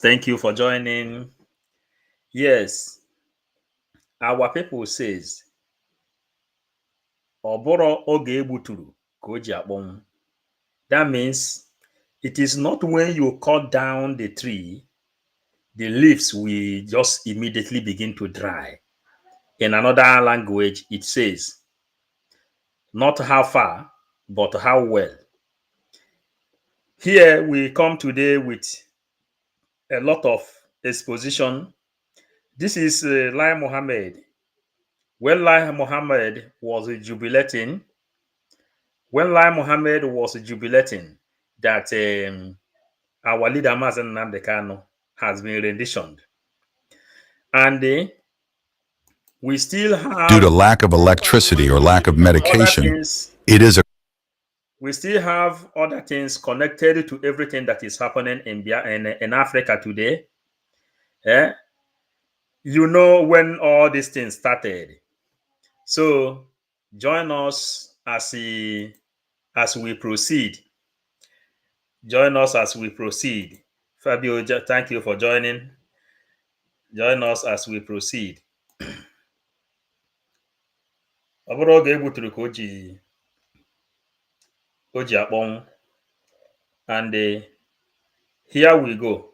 Thank you for joining. Yes, our people says Oboro oge egbuturu ka o ji akpọnwụ. That means it is not when you cut down the tree, the leaves will just immediately begin to dry. In another language, it says, not how far, but how well. Here we come today with a lot of exposition. This is Lai Mohammed. When Lai Mohammed was jubilating, that our leader Mazen Nnamdi Kanu has been renditioned, and we still have, due to lack of electricity or lack of medication, it is a we still have other things connected to everything that is happening in Africa today. You know when all these things started. So join us as we proceed. Join us as we proceed. Fabio, thank you for joining. Join us as we proceed. Ọ bụrụ oge egbuturu ka o ji akpọnwụ. And here we go.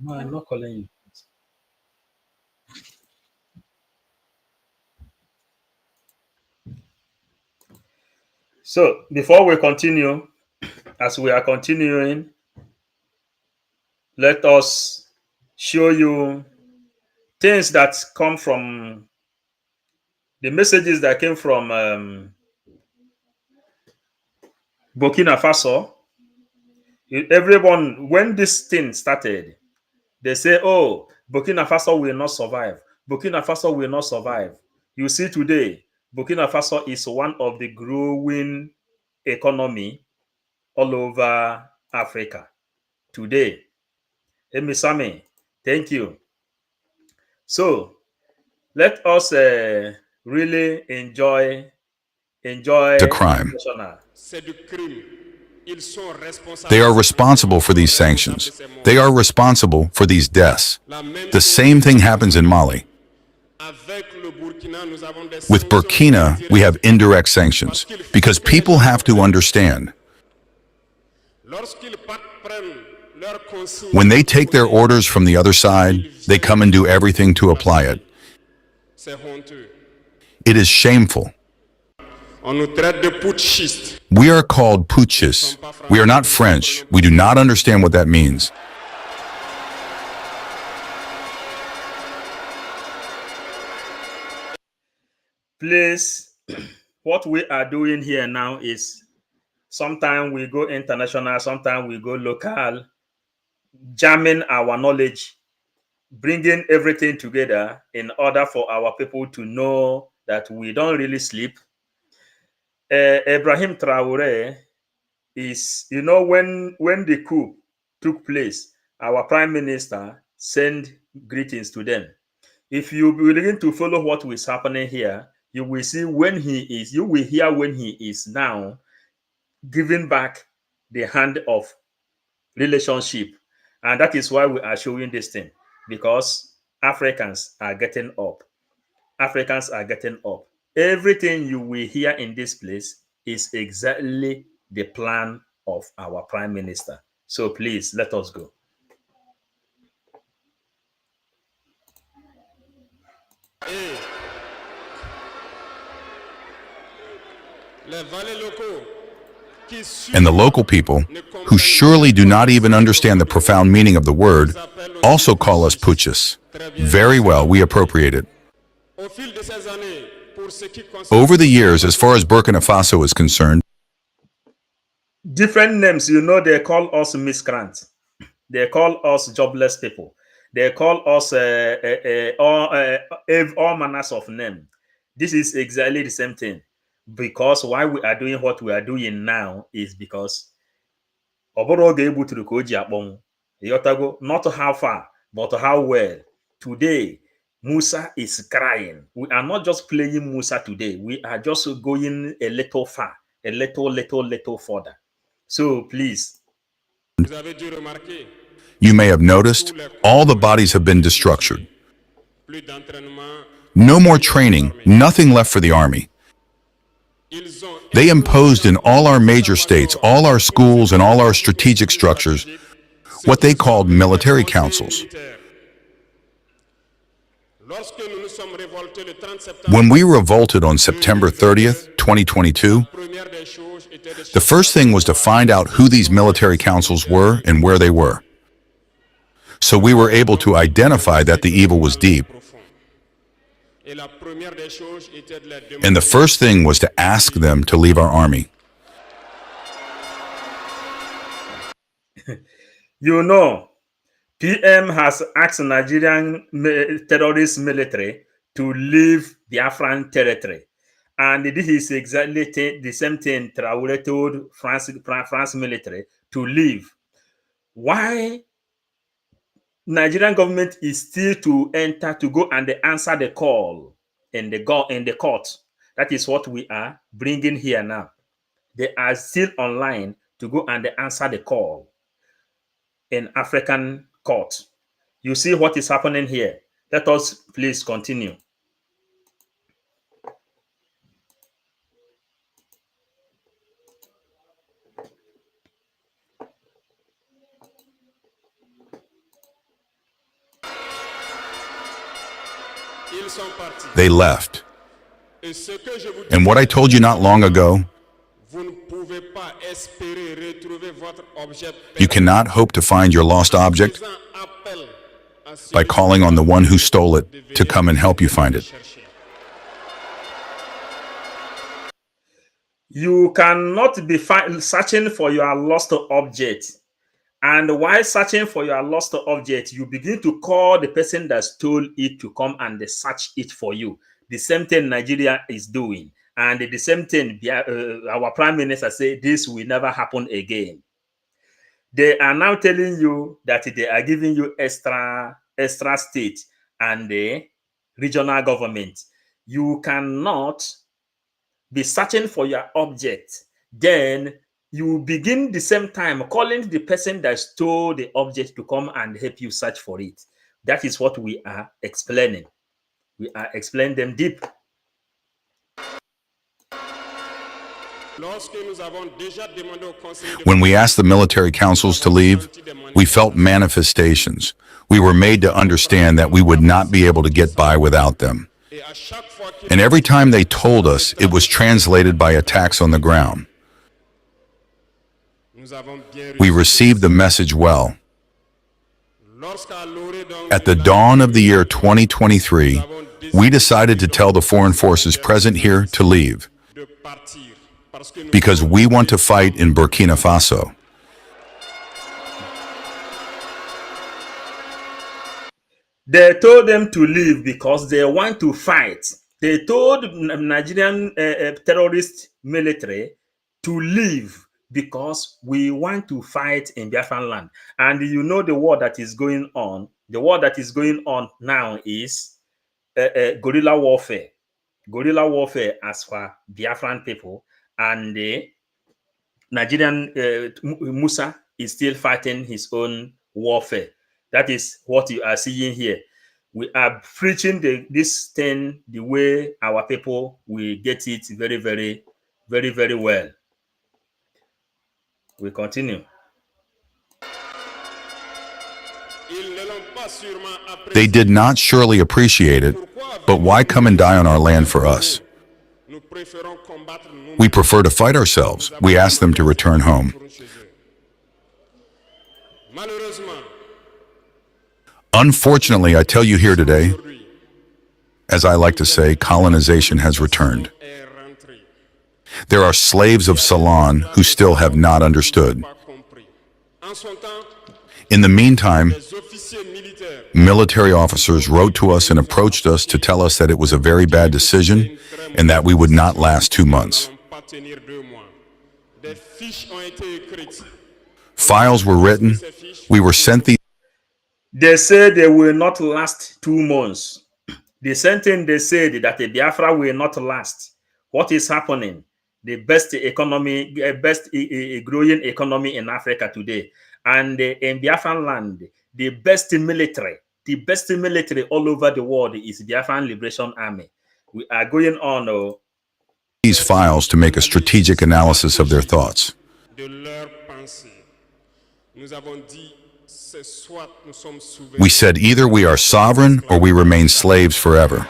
No, I'm not calling you. So before we continue, as we are continuing, let us show you things that come from the messages that came from Burkina Faso. Everyone, when this thing started, they say, oh, Burkina Faso will not survive. Burkina Faso will not survive. You see today, Burkina Faso is one of the growing economy all over Africa today. Emisame, thank you. So let us really enjoy a crime. They are responsible for these sanctions. They are responsible for these deaths. The same thing happens in Mali. With Burkina, we have indirect sanctions because people have to understand. When they take their orders from the other side, they come and do everything to apply it. It is shameful. We are called putschists. We are not French. We do not understand what that means. Please, what we are doing here now is sometimes we go international, sometimes we go local, jamming our knowledge, bringing everything together in order for our people to know that we don't really sleep. Ibrahim Traoure is, you know, when the coup took place, our prime minister sent greetings to them. If you begin to follow what is happening here, you will see you will hear when he is now giving back the hand of relationship. And that is why we are showing this thing, because Africans are getting up. Africans are getting up. Everything you will hear in this place is exactly the plan of our prime minister. So please, let us go. And the local people, who surely do not even understand the profound meaning of the word, also call us putschists. Very well, we appropriate it. Over the years, as far as Burkina Faso is concerned, Different names, they call us miscreants. They call us jobless people. They call us all manners of name. This is exactly the same thing. Because why we are doing what we are doing now is because not how far, but how well. Today, Musa is crying. We are not just playing Musa today. We are just going a little far, a little further. So please, you may have noticed, all the bodies have been destructured. No more training, nothing left for the army. They imposed in all our major states, all our schools and all our strategic structures, what they called military councils. When we revolted on September 30th, 2022, the first thing was to find out who these military councils were and where they were. So we were able to identify that the evil was deep. And the first thing was to ask them to leave our army. PM has asked Nigerian terrorist military to leave Biafran territory. And this is exactly the same thing Traoure told France military to leave. Why Nigerian government is still to enter to go and answer the call in the court? That is what we are bringing here now. They are still online to go and answer the call in African court. You see what is happening here. Let us please continue. They left. And what I told you not long ago, you cannot hope to find your lost object by calling on the one who stole it to come and help you find it. You cannot be searching for your lost object. And while searching for your lost object, you begin to call the person that stole it to come and search it for you. The same thing Nigeria is doing. And the same thing our prime minister said, this will never happen again. They are now telling you that they are giving you extra state and the regional government. You cannot be searching for your object. Then you begin the same time calling the person that stole the object to come and help you search for it. That is what we are explaining. We are explaining them deep. When we asked the military councils to leave, we felt manifestations. We were made to understand that we would not be able to get by without them. And every time they told us, it was translated by attacks on the ground. We received the message well. At the dawn of the year 2023, we decided to tell the foreign forces present here to leave, because we want to fight in Burkina Faso. They told them to leave because they want to fight. They told Nigerian terrorist military to leave because we want to fight in Biafran land. And you know the war that is going on. The war that is going on now is guerrilla warfare. Guerrilla warfare as for Biafran people. And the Nigerian Musa is still fighting his own warfare. That is what you are seeing here. We are preaching this thing the way our people will get it very, very, very, very well. We continue. They did not surely appreciate it, but why come and die on our land for us? We prefer to fight ourselves. We ask them to return home. Unfortunately, I tell you here today, as I like to say, colonization has returned. There are slaves of Ceylon who still have not understood. In the meantime, military officers wrote to us and approached us to tell us that it was a very bad decision and that we would not last 2 months. Files were written. We were sent these. They said they will not last 2 months. The same thing they said that the Biafra will not last. What is happening? The best economy, growing economy in Africa today, and in Biafran land, the best military all over the world is Biafran Liberation Army. We are going on. These files to make a strategic analysis of their thoughts. We said either we are sovereign or we remain slaves forever.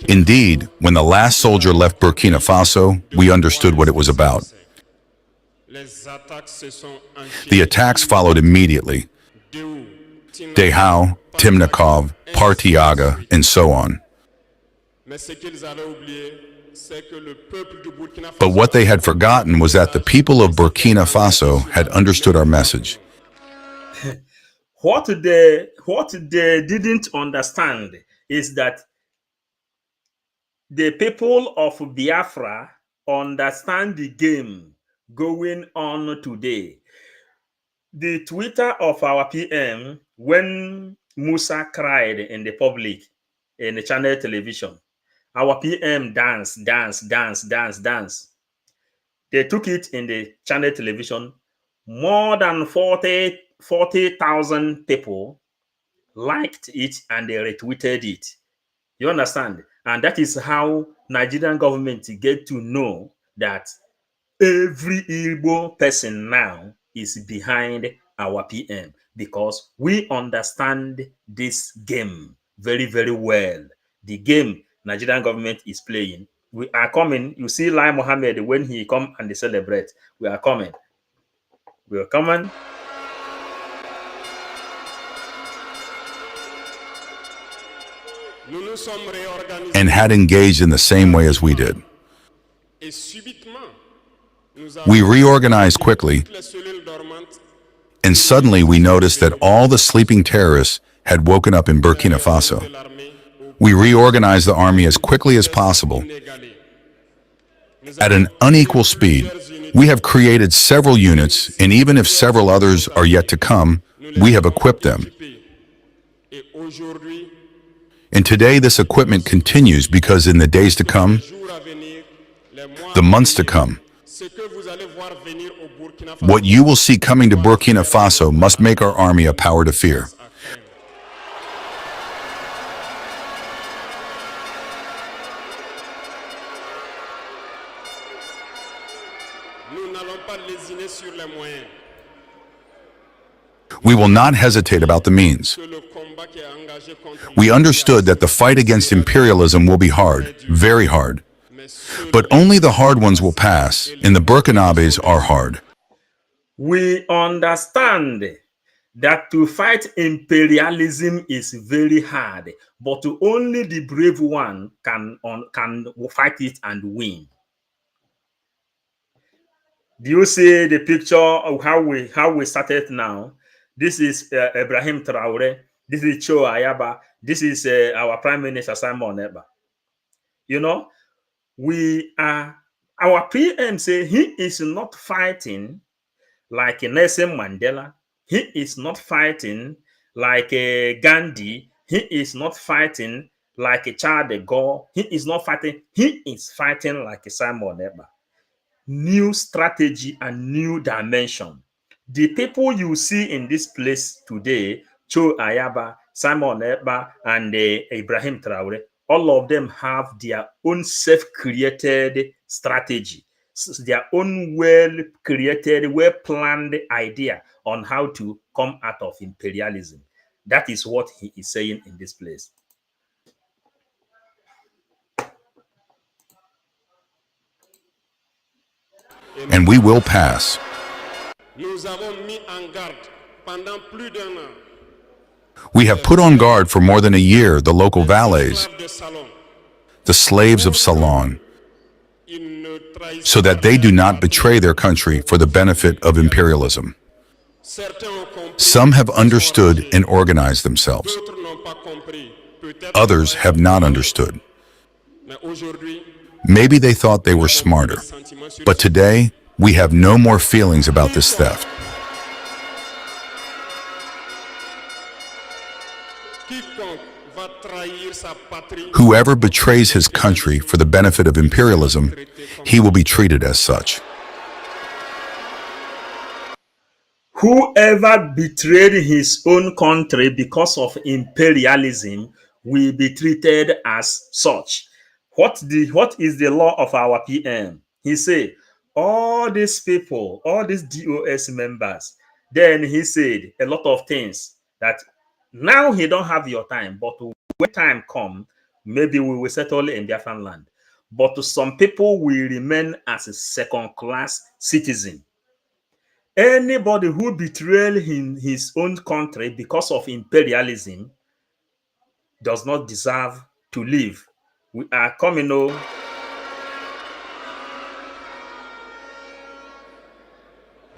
Indeed, when the last soldier left Burkina Faso, we understood what it was about. The attacks followed immediately. Dehao, Timnikov, Partiaga, and so on. But what they had forgotten was that the people of Burkina Faso had understood our message. What they didn't understand is that the people of Biafra understand the game going on today. The Twitter of our PM, when Musa cried in the public, in the channel television, our PM dance. They took it in the channel television. More than 40,000 people liked it and they retweeted it. You understand? And that is how Nigerian government get to know that every Igbo person now is behind our PM, because we understand this game very, very well. The game Nigerian government is playing. We are coming. You see Lai Mohammed when he come and they celebrate. We are coming. We are coming. And had engaged in the same way as we did. We reorganized quickly, and suddenly we noticed that all the sleeping terrorists had woken up in Burkina Faso. We reorganized the army as quickly as possible. At an unequal speed, we have created several units, and even if several others are yet to come, we have equipped them. And today this equipment continues because in the days to come, the months to come, what you will see coming to Burkina Faso must make our army a power to fear. We will not hesitate about the means. We understood that the fight against imperialism will be hard, very hard. But only the hard ones will pass, and the Burkinabes are hard. We understand that to fight imperialism is very hard, but only the brave one can fight it and win. Do you see the picture of how we started now? This is Ibrahim Traoure. This is Ayaba. This is our Prime Minister Simon Ekpa. You know, our PM say he is not fighting like Nelson Mandela. He is not fighting like Gandhi. He is not fighting like Charles de Gaulle. He is not fighting. He is fighting like Simon Ekpa. New strategy and new dimension. The people you see in this place today, Ayaba, Simon Ekpa, and Ibrahim Traoure, all of them have their own self-created strategy, their own well-created, well-planned idea on how to come out of imperialism. That is what he is saying in this place. and we will pass. Nous avons mis en garde pendant plus d'un an We have put on guard for more than a year the local valets, de salon. the slaves of Salon, Ils ne trahissent so that they do not betray their country for the benefit of imperialism. Certains ont compris, Some have understood and organized themselves. d'autres n'ont pas compris. Peut-être Others have not understood. mais aujourd'hui, Maybe they thought they were smarter. sentiments sur But today, we have no more feelings about this theft. quiconque va trahir sa patrie Whoever betrays his country for the benefit of imperialism, he will be treated as such. Whoever betrayed his own country because of imperialism will be treated as such. What is the law of our PM? He said, all these people, all these DOS members, then he said a lot of things that now he don't have your time, but when time come, maybe we will settle in Biafran land. But some people will remain as a second-class citizen. Anybody who betrayed his own country because of imperialism does not deserve to live. We are coming on.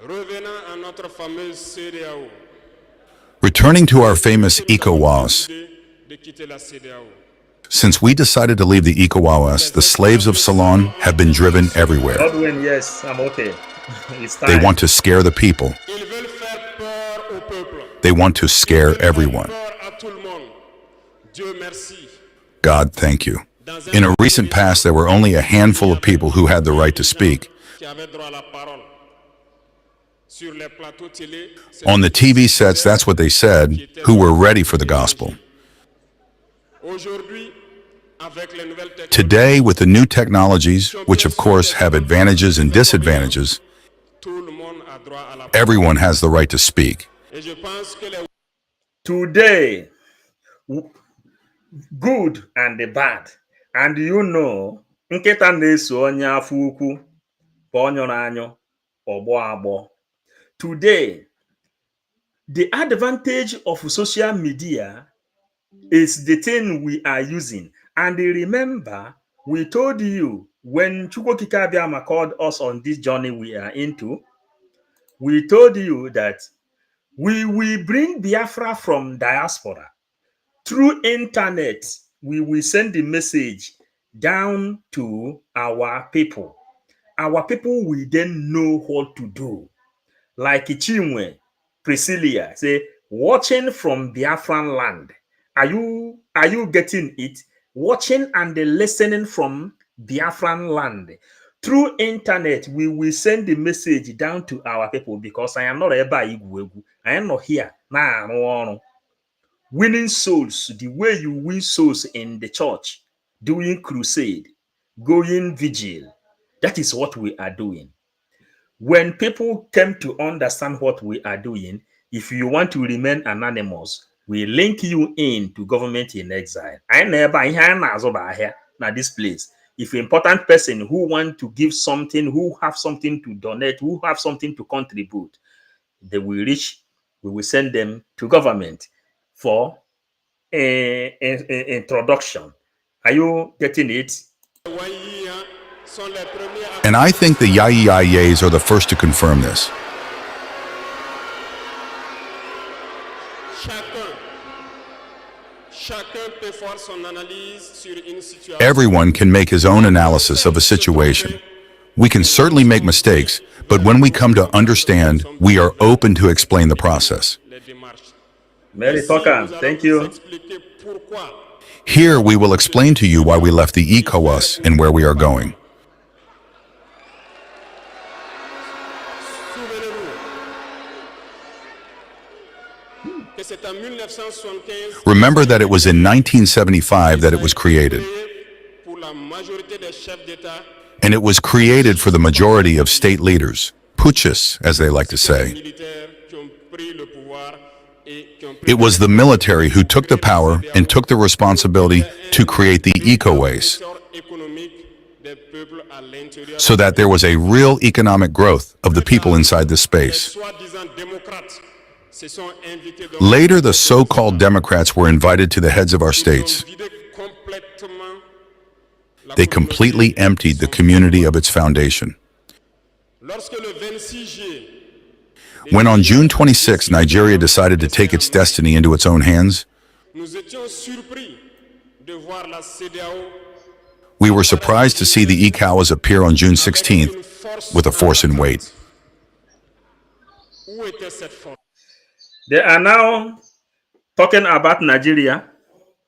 revenant à notre fameuse CEDEAO. Returning to our famous ECOWAS, De quitter la CEDEAO. since we decided to leave the ECOWAS, the slaves of Salon have been driven everywhere. Godwin, yes, I'm okay. It's time. They want to scare the people. Ils veulent faire peur au peuple. They want to scare everyone. Peur à tout le monde. Dieu merci. God, thank you. In a recent past, there were only a handful of people who had the right to speak. Qui avaient droit à la parole. Sur les plateaux télé, c'est On the TV sets, that's what they said, who were ready for the gospel. aujourd'hui avec les nouvelles technologies. Today, with the new technologies, which of course have advantages and disadvantages, Tout le monde a droit à la parole. everyone has the right to speak. Et je pense que les Today, good and the bad. And you know, nkịta na-eso onye afọ ukwu ka ọ nyụrụ anyụ ọgbọ agbọ. Today, the advantage of social media is the thing we are using. And remember, we told you when Chukwokike Abiyama called us on this journey we are into, we told you that we will bring Biafra from diaspora. Through internet, we will send the message down to our people. Our people will then know what to do. Like Chinwe, Priscilla, say, watching from Biafran land. Are you getting it? Watching and listening from Biafran land. Through internet, we will send the message down to our people because I am not Eba Igwegu. I am not here. Nah, winning souls, the way you win souls in the church, doing crusade, going vigil. That is what we are doing. When people came to understand what we are doing, if you want to remain anonymous, we link you in to government in exile. I never here now this place. If important person who want to give something, who have something to donate, who have something to contribute, they will reach, we will send them to government for a introduction. Are you getting it? Wahia sont les premiers à And I think the Yayayes are the first to confirm this. chacun peut faire son analyse sur une situation. Everyone can make his own analysis of a situation. We can certainly make mistakes, but when we come to understand, we are open to explain the process. Les démarches. Mary Ici, Tokan, nous allons thank vous you. expliquer pourquoi. Here we will explain to you why we left the ECOWAS and where we are going. Souvenez-vous que c'est en 1975 Remember that it was in 1975 that it was created, pour la majorité des chefs d'État and it was created for the majority of state leaders, putschists, as they like to say. militaires qui ont pris le pouvoir et qui ont pris It was the military who took the power and took the responsibility to create the ECOWAS. l'essor économique des peuples à l'intérieur so that there was a real economic growth of the people inside this les space. soi-disant démocrates se sont invités dans Later, the so-called Democrats were invited to the heads of our Ils ont states. vidé complètement la They communauté completely de emptied the son community of pouvoir. its foundation. Lorsque le 26 juillet, les When on June dirigeants 26, Nigeria decided to take its destiny into its own hands, nous étions surpris de voir la CEDEAO we were surprised to see the ECOWAS appear on June 16th with a force in weight. Où était cette force? They are now talking about Nigeria.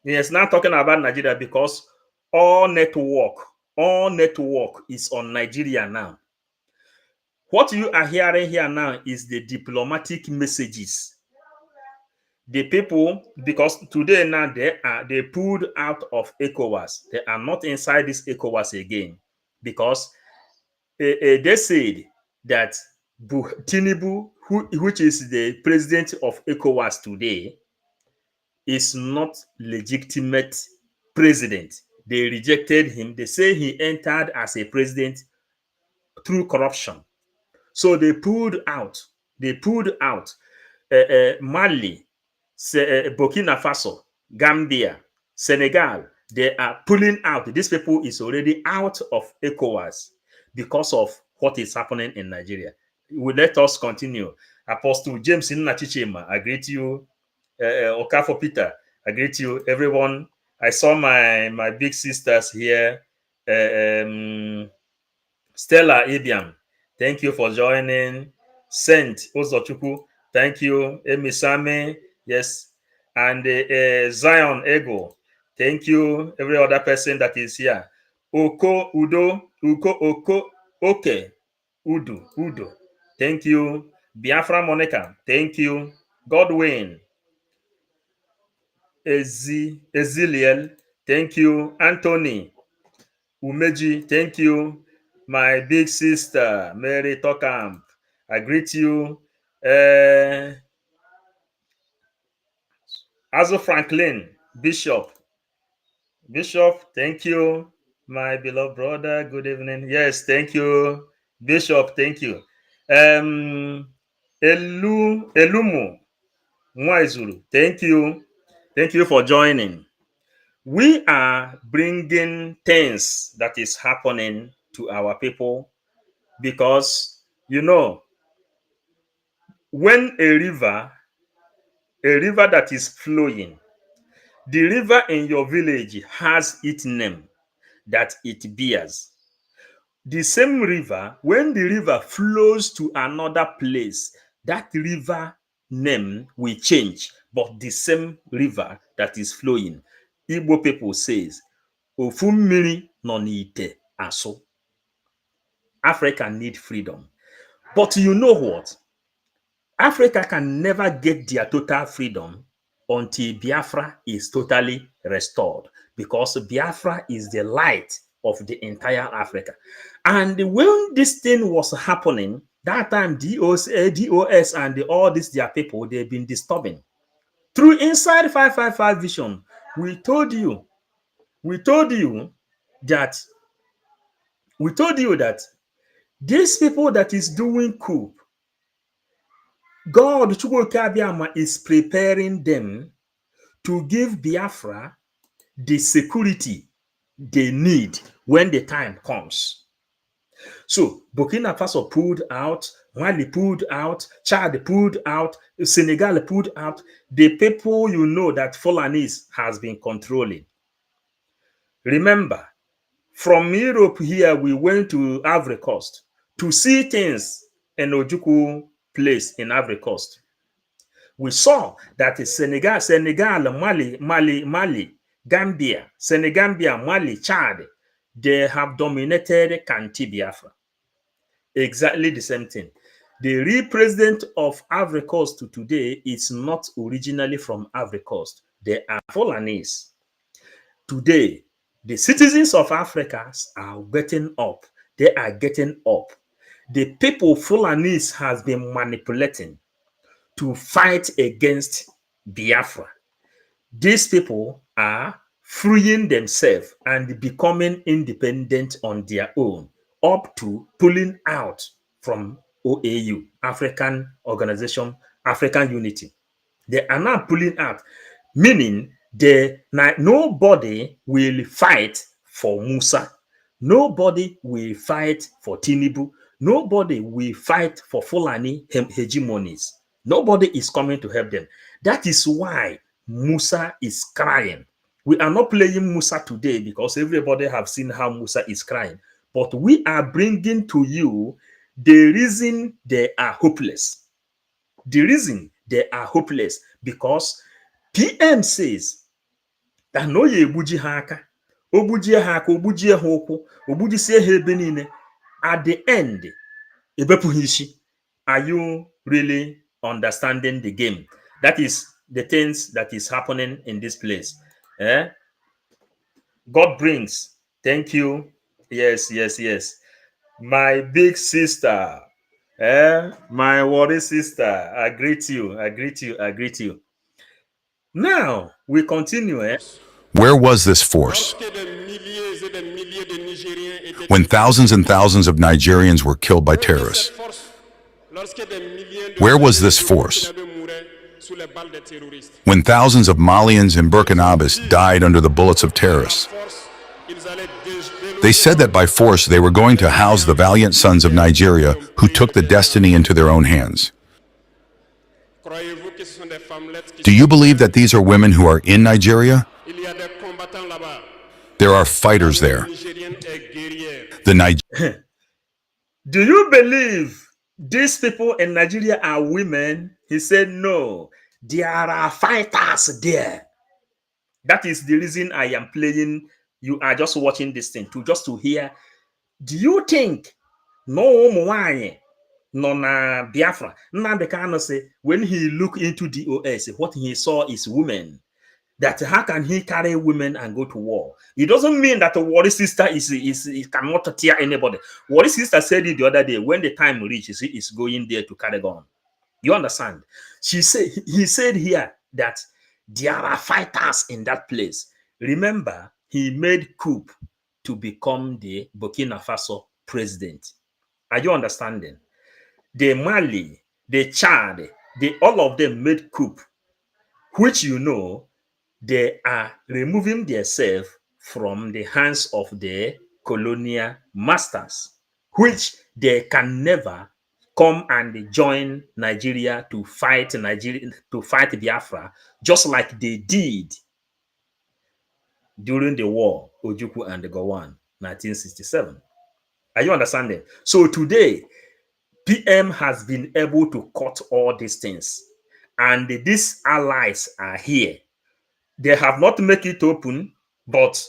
Yes, now talking about Nigeria because all network is on Nigeria now. What you are hearing here now is the diplomatic messages. The people, because today now they pulled out of ECOWAS. They are not inside this ECOWAS again because they said that Tinubu, which is the president of ECOWAS today, is not legitimate president. They rejected him. They say he entered as a president through corruption. So they pulled out. Mali, Burkina Faso, Gambia, Senegal. They are pulling out. These people is already out of ECOWAS because of what is happening in Nigeria. Let us continue. Apostle James Nnachichima, I greet you. Okafo Peter, I greet you. Everyone, I saw my big sisters here. Stella Ibiam, thank you for joining. Saint Ozochukwu, thank you. Emisame, yes. And Zion Ego, thank you. Every other person that is here. Oko Udo, Oko, okay. Udo, thank you. Biafra Monica, thank you. Godwin, Eziliel, thank you. Anthony, Umeji, thank you. My big sister, Mary Tocamp, I greet you. Azo Franklin, Bishop, thank you. My beloved brother, good evening. Yes, thank you. Bishop, thank you. Elumu Nwaizuru, thank you. Thank you for joining. We are bringing things that is happening to our people because, when a river that is flowing, the river in your village has its name that it bears. The same river, when the river flows to another place, that river name will change, but the same river that is flowing. Igbo people says, Ofu mmiri nọ n'ite asụ. Africa need freedom. But you know what? Africa can never get their total freedom until Biafra is totally restored, because Biafra is the light of the entire Africa. And when this thing was happening, that time DOS and all these their people, they've been disturbing. Through Inside 555 Vision, we told you that these people that is doing coup, God is preparing them to give Biafra the security they need when the time comes. So Burkina Faso pulled out, Mali pulled out, Chad pulled out, Senegal pulled out. The people that Fulanese has been controlling. Remember, from Europe here, we went to Ivory Coast to see things in Ojukwu place in Ivory Coast. We saw that Senegal, Mali, Gambia, Senegambia, Mali, Chad, they have dominated Kanti Biafra. Exactly the same thing. The real president of Ivory Coast today is not originally from Ivory Coast. They are Fulanese. Today, the citizens of Africa are getting up. They are getting up. The people Fulanese has been manipulating to fight against Biafra. These people are freeing themselves and becoming independent on their own, up to pulling out from OAU, African Organization, African Unity. They are now pulling out, meaning nobody will fight for Musa. Nobody will fight for Tinubu. Nobody will fight for Fulani hegemonies. Nobody is coming to help them. That is why Musa is crying. We are not playing Musa today because everybody have seen how Musa is crying. But we are bringing to you the reason they are hopeless. The reason they are hopeless because PM says that no ye egbuji ha aka, ogbujie ha aka, ogbujie ha ụkwụ, ogbujisie ha ebe niile. At the end, ebepụghị isi. Are you really understanding the game? That is the things that is happening in this place. Eh? God brings. Thank you. Yes, yes, yes. My big sister. My worry sister. I greet you. I greet you. I greet you. Now we continue. Where was this force? When thousands and thousands of Nigerians were killed by terrorists. Where was this force? When thousands of Malians and Burkinabés died under the bullets of terrorists. They said that by force they were going to house the valiant sons of Nigeria who took the destiny into their own hands. Do you believe that these are women who are in Nigeria? There are fighters there. Do you believe these people in Nigeria are women? He said, no, there are fighters there. That is the reason I am playing. You are just watching this thing to hear. Do you think no na Biafra? Nnamdi Kanu say when he looked into DOS, what he saw is women. That how can he carry women and go to war? It doesn't mean that a warrior sister is cannot tear anybody. Warrior sister said it the other day when the time reaches, he is going there to carry gun. You understand? He said here that there are fighters in that place. Remember, he made coup to become the Burkina Faso president. Are you understanding? The Mali, the Chad, all of them made coup, which you know, they are removing themselves from the hands of the colonial masters, which they can never come and join Nigeria to fight Biafra, just like they did during the war, Ojukwu and the Gowon, 1967. Are you understanding? So today, PM has been able to cut all these things, and these allies are here. They have not made it open, but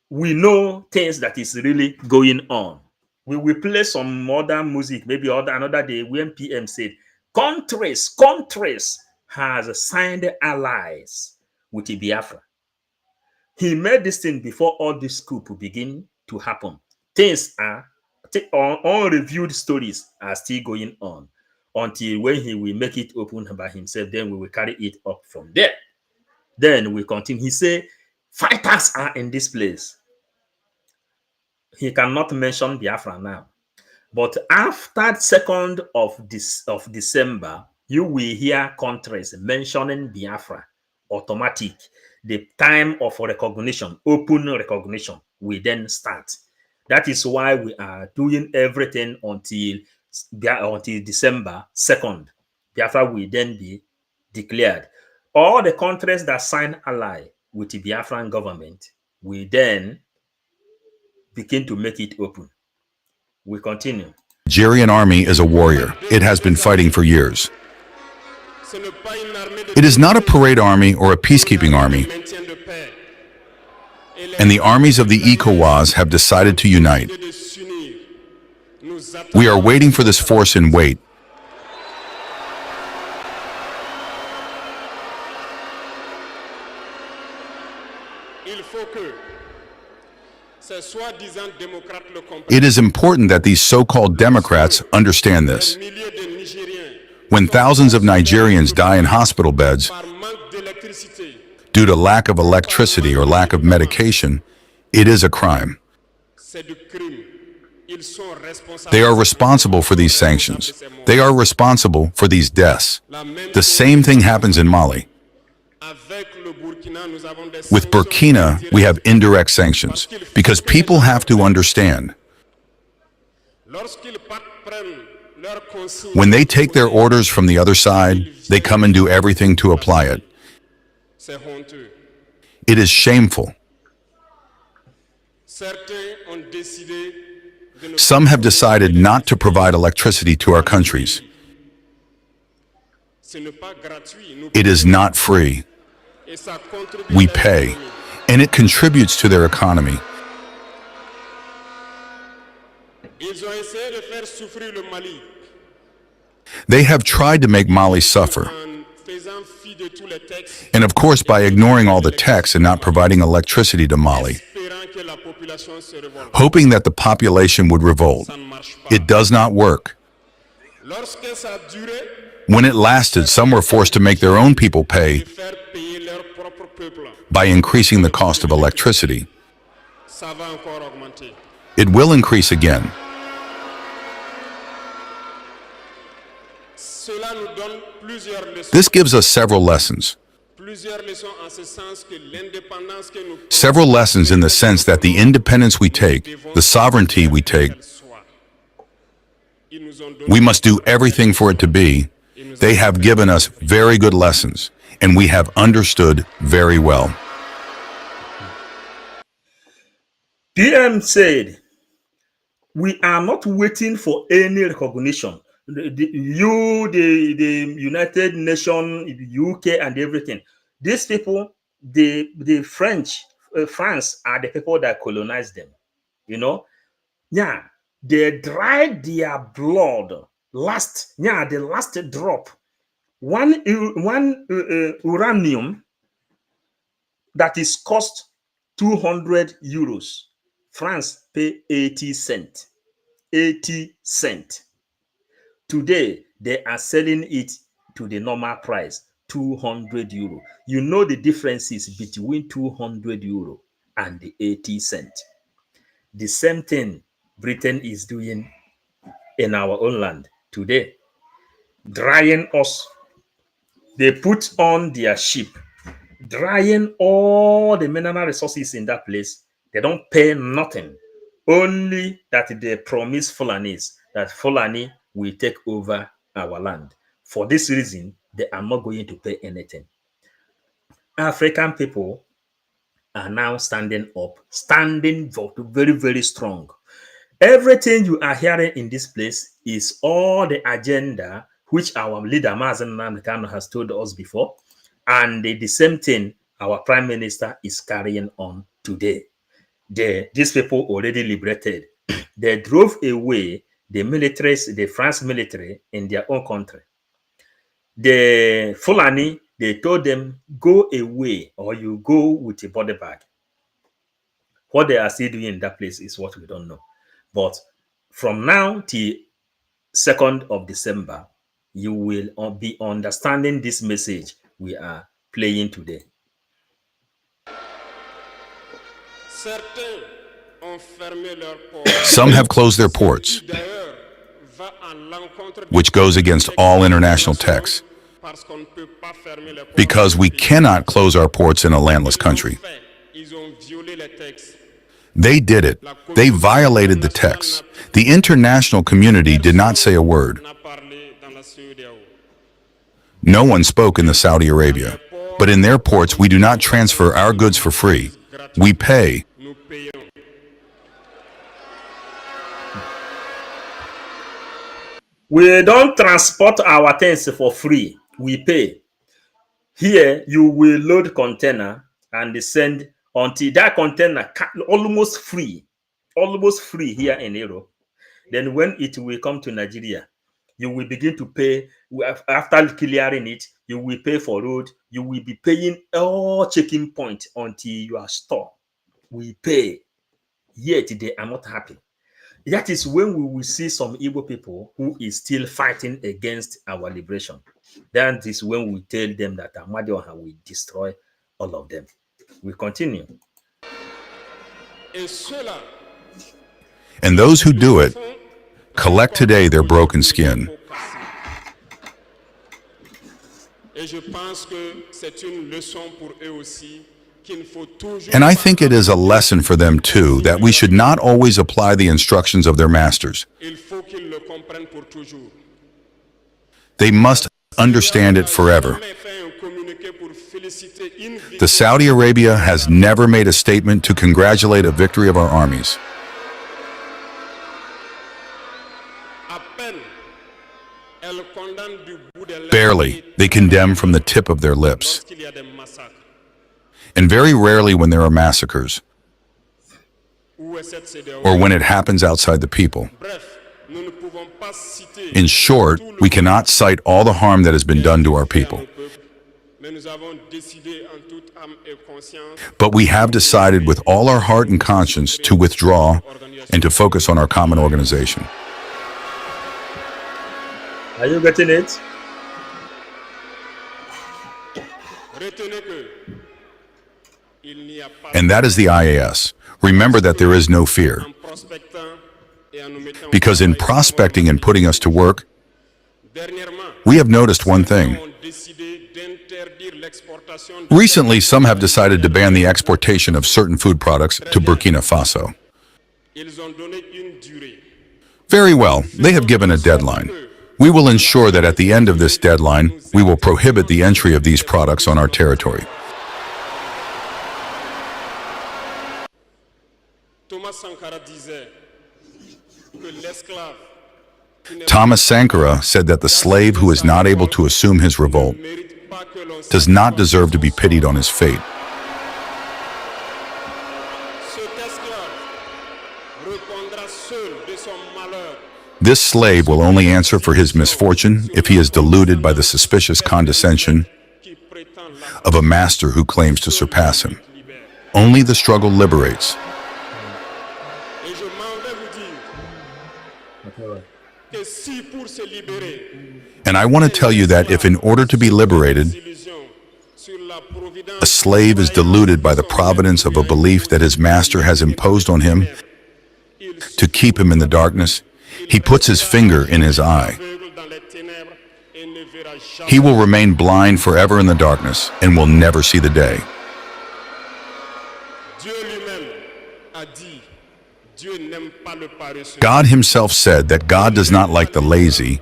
we know things that is really going on. We will play some modern music, maybe another day when PM said, countries has signed allies with the Biafra. He made this thing before all this coup begin to happen. Things are, unreviewed stories are still going on until when he will make it open by himself, then we will carry it up from there. Then we continue. He said, fighters are in this place. He cannot mention Biafra now. But after 2nd of December, you will hear countries mentioning Biafra. Automatic. The time of recognition, open recognition, will then start. That is why we are doing everything until December 2nd. Biafra will then be declared. All the countries that sign ally with the Biafran government will then begin to make it open. We continue. Nigerian army is a warrior. It has been fighting for years. It is not a parade army or a peacekeeping army. And the armies of the ECOWAS have decided to unite. We are waiting for this force in wait. It is important that these so-called Democrats understand this. When thousands of Nigerians die in hospital beds due to lack of electricity or lack of medication, it is a crime. C'est du crime. Ils sont responsables. They are responsible for these sanctions. They are responsible for these deaths. The same thing happens in Mali. Avec le Burkina, nous avons des With Burkina, we have indirect sanctions because people have to understand. Lorsqu'ils prennent leurs consignes, When they take their orders from the other side, they come and do everything to apply it. c'est honteux. It is shameful. Certains ont décidé de ne Some have decided not to provide electricity to our countries. Ce n'est pas gratuit. Nous It is not free. et ça contribue We à pay, l'économie. and it contributes to their economy. Ils ont essayé de faire souffrir le Mali They have tried to make Mali suffer, en faisant fi de tous les textes, and of course by ignoring all the texts and not providing electricity to Mali, espérant que la population se révolte. hoping that the population would revolt. Ça ne marche pas. It does not work. Lorsque ça a duré, When it lasted, some were forced to make their own people pay de faire payer leur propre peuple, by increasing the cost of electricity. ça va encore augmenter. It will increase again. Cela nous donne plusieurs leçons. This gives us several lessons. Plusieurs leçons en ce sens que l'indépendance que nous Several lessons in the sense that the independence we take, the sovereignty we take, soit. Ils nous ont donné we must do everything for it to be. They have given us very good lessons, and we have understood very well. PM said, we are not waiting for any recognition. The United Nations, UK, and everything. These people, the French, France are the people that colonized them. You know, yeah, they dried their blood. The last drop. One uranium that is cost 200 euros. France pay 80 cents. 80 cents. Today, they are selling it to the normal price, 200 euro. You know the differences between 200 euro and the 80 cents. The same thing Britain is doing in our own land today. Drying us. They put on their ship, drying all the mineral resources in that place. They don't pay nothing. Only that they promise Fulanis that Fulani will take over our land. For this reason, they are not going to pay anything. African people are now standing up, standing very, very strong. Everything you are hearing in this place is all the agenda which our leader Mazen Namdekan has told us before, and the same thing our prime minister is carrying on today. These people already liberated. They drove away the militaries, the France military in their own country. The Fulani, they told them, go away or you go with a body bag. What they are still doing in that place is what we don't know. But from now till 2nd of December, you will be understanding this message we are playing today. Certains ont fermé leurs ports, Some have closed their ports, d'ailleurs va à l'encontre which goes against all international texts, parce qu'on ne peut pas fermer les ports. because we cannot close our ports in a landless country. Ils ont violé les textes. They did it. They violated the text. The international community did not say a word. On a parlé dans la CEDEAO. No one spoke in the Saudi Arabia. But in their ports, we do not transfer our goods for free. We pay. Nous payons. We don't transport our things for free. We pay. Here, you will load container and send until that container almost free here in Europe. Then when it will come to Nigeria, you will begin to pay. After clearing it, you will pay for road. You will be paying all checking point until your store. We pay. Yet they are not happy. That is when we will see some Igbo people who is still fighting against our liberation. That is when we tell them that Amadioha will destroy all of them. We continue. Et ceux-là And those who do it font collect today their broken skin. peau cassée. Et je pense que c'est une leçon pour eux aussi qu'il ne faut toujours And I pas think it is a lesson for them too that we should not always apply the instructions of their masters. il faut qu'ils le comprennent pour toujours. They must understand it forever. Jamais fait un communiqué pour féliciter une The victoire. Saudi Arabia has never made a statement to congratulate a victory of our armies. À peine elle condamne du bout des lèvres Barely, they condemn from the tip of their lips. lorsqu'il y a des massacres. And very rarely when there are massacres, Où est cette CEDEAO? or when it happens outside the people. Bref, nous ne pouvons pas citer In short, we cannot cite all the harm that has been done to our people. mais nous avons décidé en toute âme et conscience But we have decided with all our heart and conscience to withdraw and to focus on our common organization. Are you getting it? retenez que il n'y a pas And that is the IAS. Remember that there is no fear. en prospectant et en nous mettant au Because in travail, prospecting and putting us to work, dernièrement we have noticed one thing. ont décidé d'interdire l'exportation de Recently, some have decided to ban the exportation of certain food products to Burkina Faso. ils ont donné une durée. Very well, they have given a deadline. We will ensure that at the end of this deadline, we will prohibit the entry of these products on our territory. Thomas Sankara disait que l'esclave qui ne Thomas Sankara said that the slave who is not able to assume his revolt mérite pas que l'on does not deserve to be pitied on his fate. cet esclave répondra seul de son malheur. This slave will only answer for his misfortune if he is deluded by the suspicious condescension Qui prétend la of a master who claims to surpass him. libère. Only the struggle liberates. Et je m'en vais vous dire que si pour se libérer, And I want to tell you that if in order to be liberated, illusion sur la providence a slave is deluded by the providence of a belief that his master has imposed on him to keep him in the darkness, he puts his finger in his eye. aveugle dans les ténèbres et ne verra jamais. He will remain blind forever in the darkness and will never see the day. Dieu lui-même a dit, Dieu n'aime pas le paresseux. God himself said that God does not like the lazy,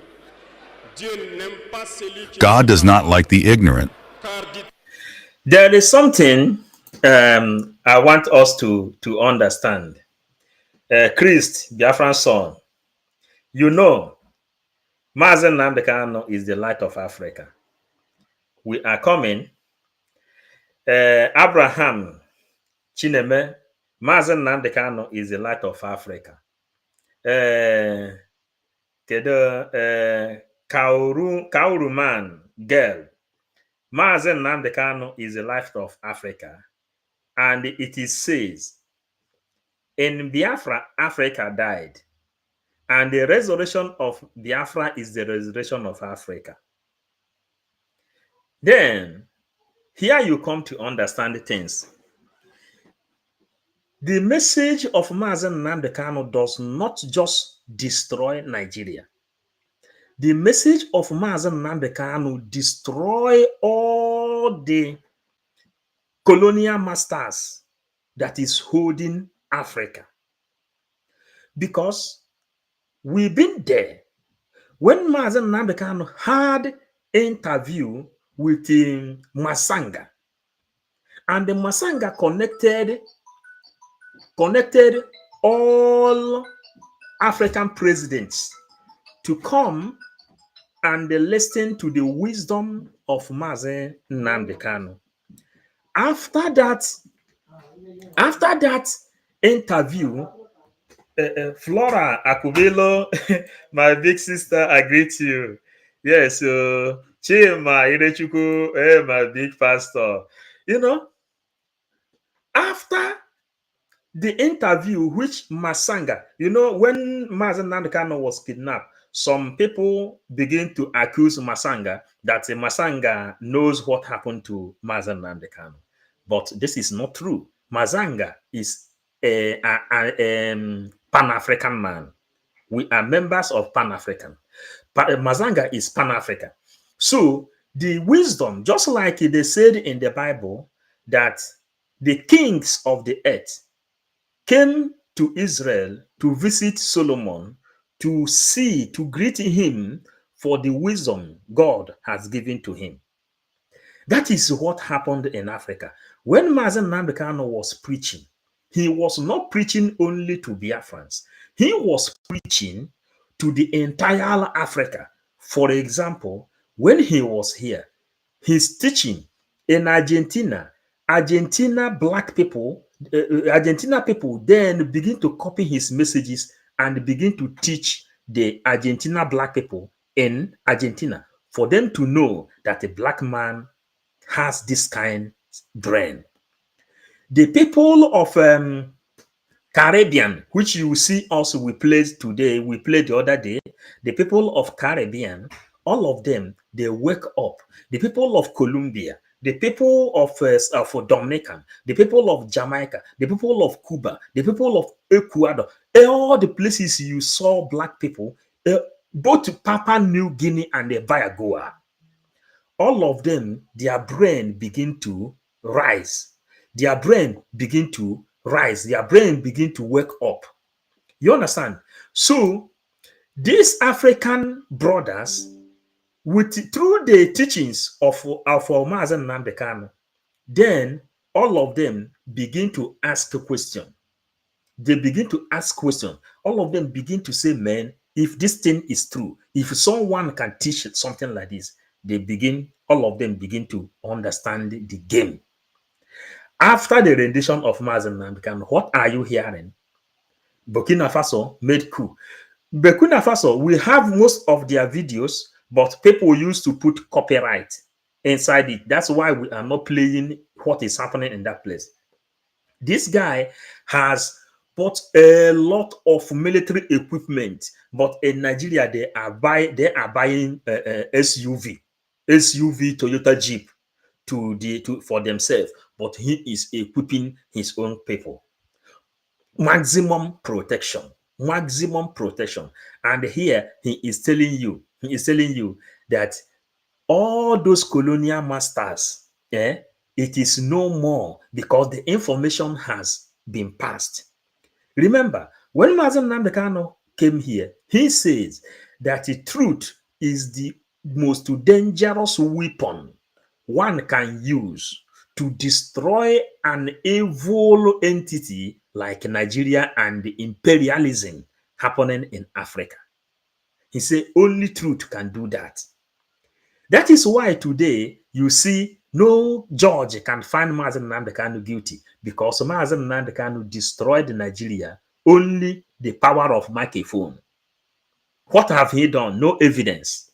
Dieu n'aime pas celui qui God does not like the ignorant. car dit There is something I want us to understand. Christ, Biafran son, you know, Mazen Namdekano is the light of Africa. We are coming. Abraham Chineme, Mazen Namdekano is the light of Africa. Kauruman girl, Mazen Namdekano is the light of Africa. And it is says, in Biafra, Africa died. And the resurrection of Biafra is the resurrection of Africa. Then, here you come to understand things. The message of Mazen Nnamdi Kanu does not just destroy Nigeria. The message of Mazen Nnamdi Kanu destroy all the colonial masters that is holding Africa. Because we've been there. When Mazen Nnamdi Kanu had interview with Masanga, and the Masanga connected all African presidents to come and listen to the wisdom of Mazen Nnamdi Kanu. After that interview, Flora Akubelo, my big sister, I greet you. Yes, Chima Irechuku, my big pastor. You know, after the interview, which Masanga, you know, when Mazen Nnamdi Kanu was kidnapped, some people begin to accuse Masanga that Masanga knows what happened to Mazen Nnamdi Kanu. but this is not true. Mazanga is a Pan-African man. We are members of Pan-African. Mazanga is Pan-African. So the wisdom, just like they said in the Bible, that the kings of the earth came to Israel to visit Solomon, to see, to greet him for the wisdom God has given to him. That is what happened in Africa. When Mazen Nnamdi Kanu was preaching, he was not preaching only to Biafrans. He was preaching to the entire Africa. For example, when he was here, his teaching in Argentina, black people, Argentina people then begin to copy his messages and begin to teach the Argentina black people in Argentina for them to know that a black man has this kind brain. The people of Caribbean, which you see also we played today, we played the other day, the people of Caribbean, all of them, they wake up. The people of Colombia, the people of Dominican, the people of Jamaica, the people of Cuba, the people of Ecuador, all the places you saw black people, both Papua New Guinea and the Bayagoa, all of them, their brain begin to rise. Their brain begin to rise. Their brain begin to wake up. You understand? So these African brothers, through the teachings of Mazen Nnamdi Kanu, then all of them begin to ask a question. They begin to ask questions. All of them begin to say, man, if this thing is true, if someone can teach something like this, all of them begin to understand the game. After the rendition of Mazen Nnamdi Kanu, what are you hearing? Burkina Faso made coup. Burkina Faso, we have most of their videos, but people used to put copyright inside it. That's why we are not playing what is happening in that place. This guy has bought a lot of military equipment, but in Nigeria they are buying SUV Toyota Jeep for themselves, but he is equipping his own people. Maximum protection. And here he is telling you that all those colonial masters, it is no more, because the information has been passed. Remember, when Mazen Nnamdi Kanu came here, he says that the truth is the most dangerous weapon one can use to destroy an evil entity like Nigeria and the imperialism happening in Africa. He said only truth can do that. That is why today you see no judge can find Mazen Nnamdi Kanu guilty, because Mazen Nnamdi Kanu destroyed Nigeria only the power of microphone. What have he done? No evidence.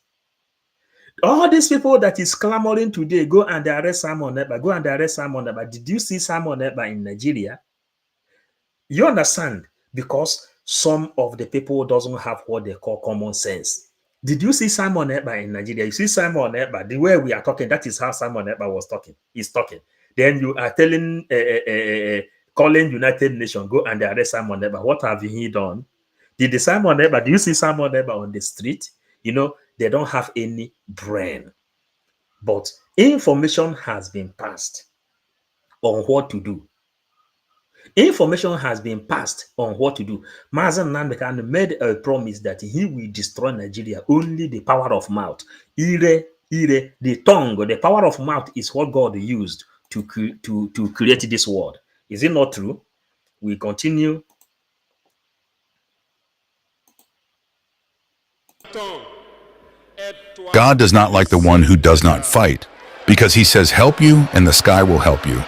All these people that is clamoring today, go and arrest Simon Ekpa. Did you see Simon Ekpa in Nigeria? You understand? Because some of the people doesn't have what they call common sense. Did you see Simon Ekpa in Nigeria? You see Simon Ekpa, the way we are talking, that is how Simon Ekpa was talking. He's talking. Then you are telling, calling United Nations, go and arrest Simon Ekpa. What have he done? Do you see Simon Ekpa on the street? You know, they don't have any brain. But information has been passed on what to do. Information has been passed on what to do. Mazen Nnamdi Kanu made a promise that he will destroy Nigeria only the power of mouth. The tongue, the power of mouth is what God used to create this world. Is it not true? We continue. God does not like the one who does not fight, because he says help you and the sky will help you.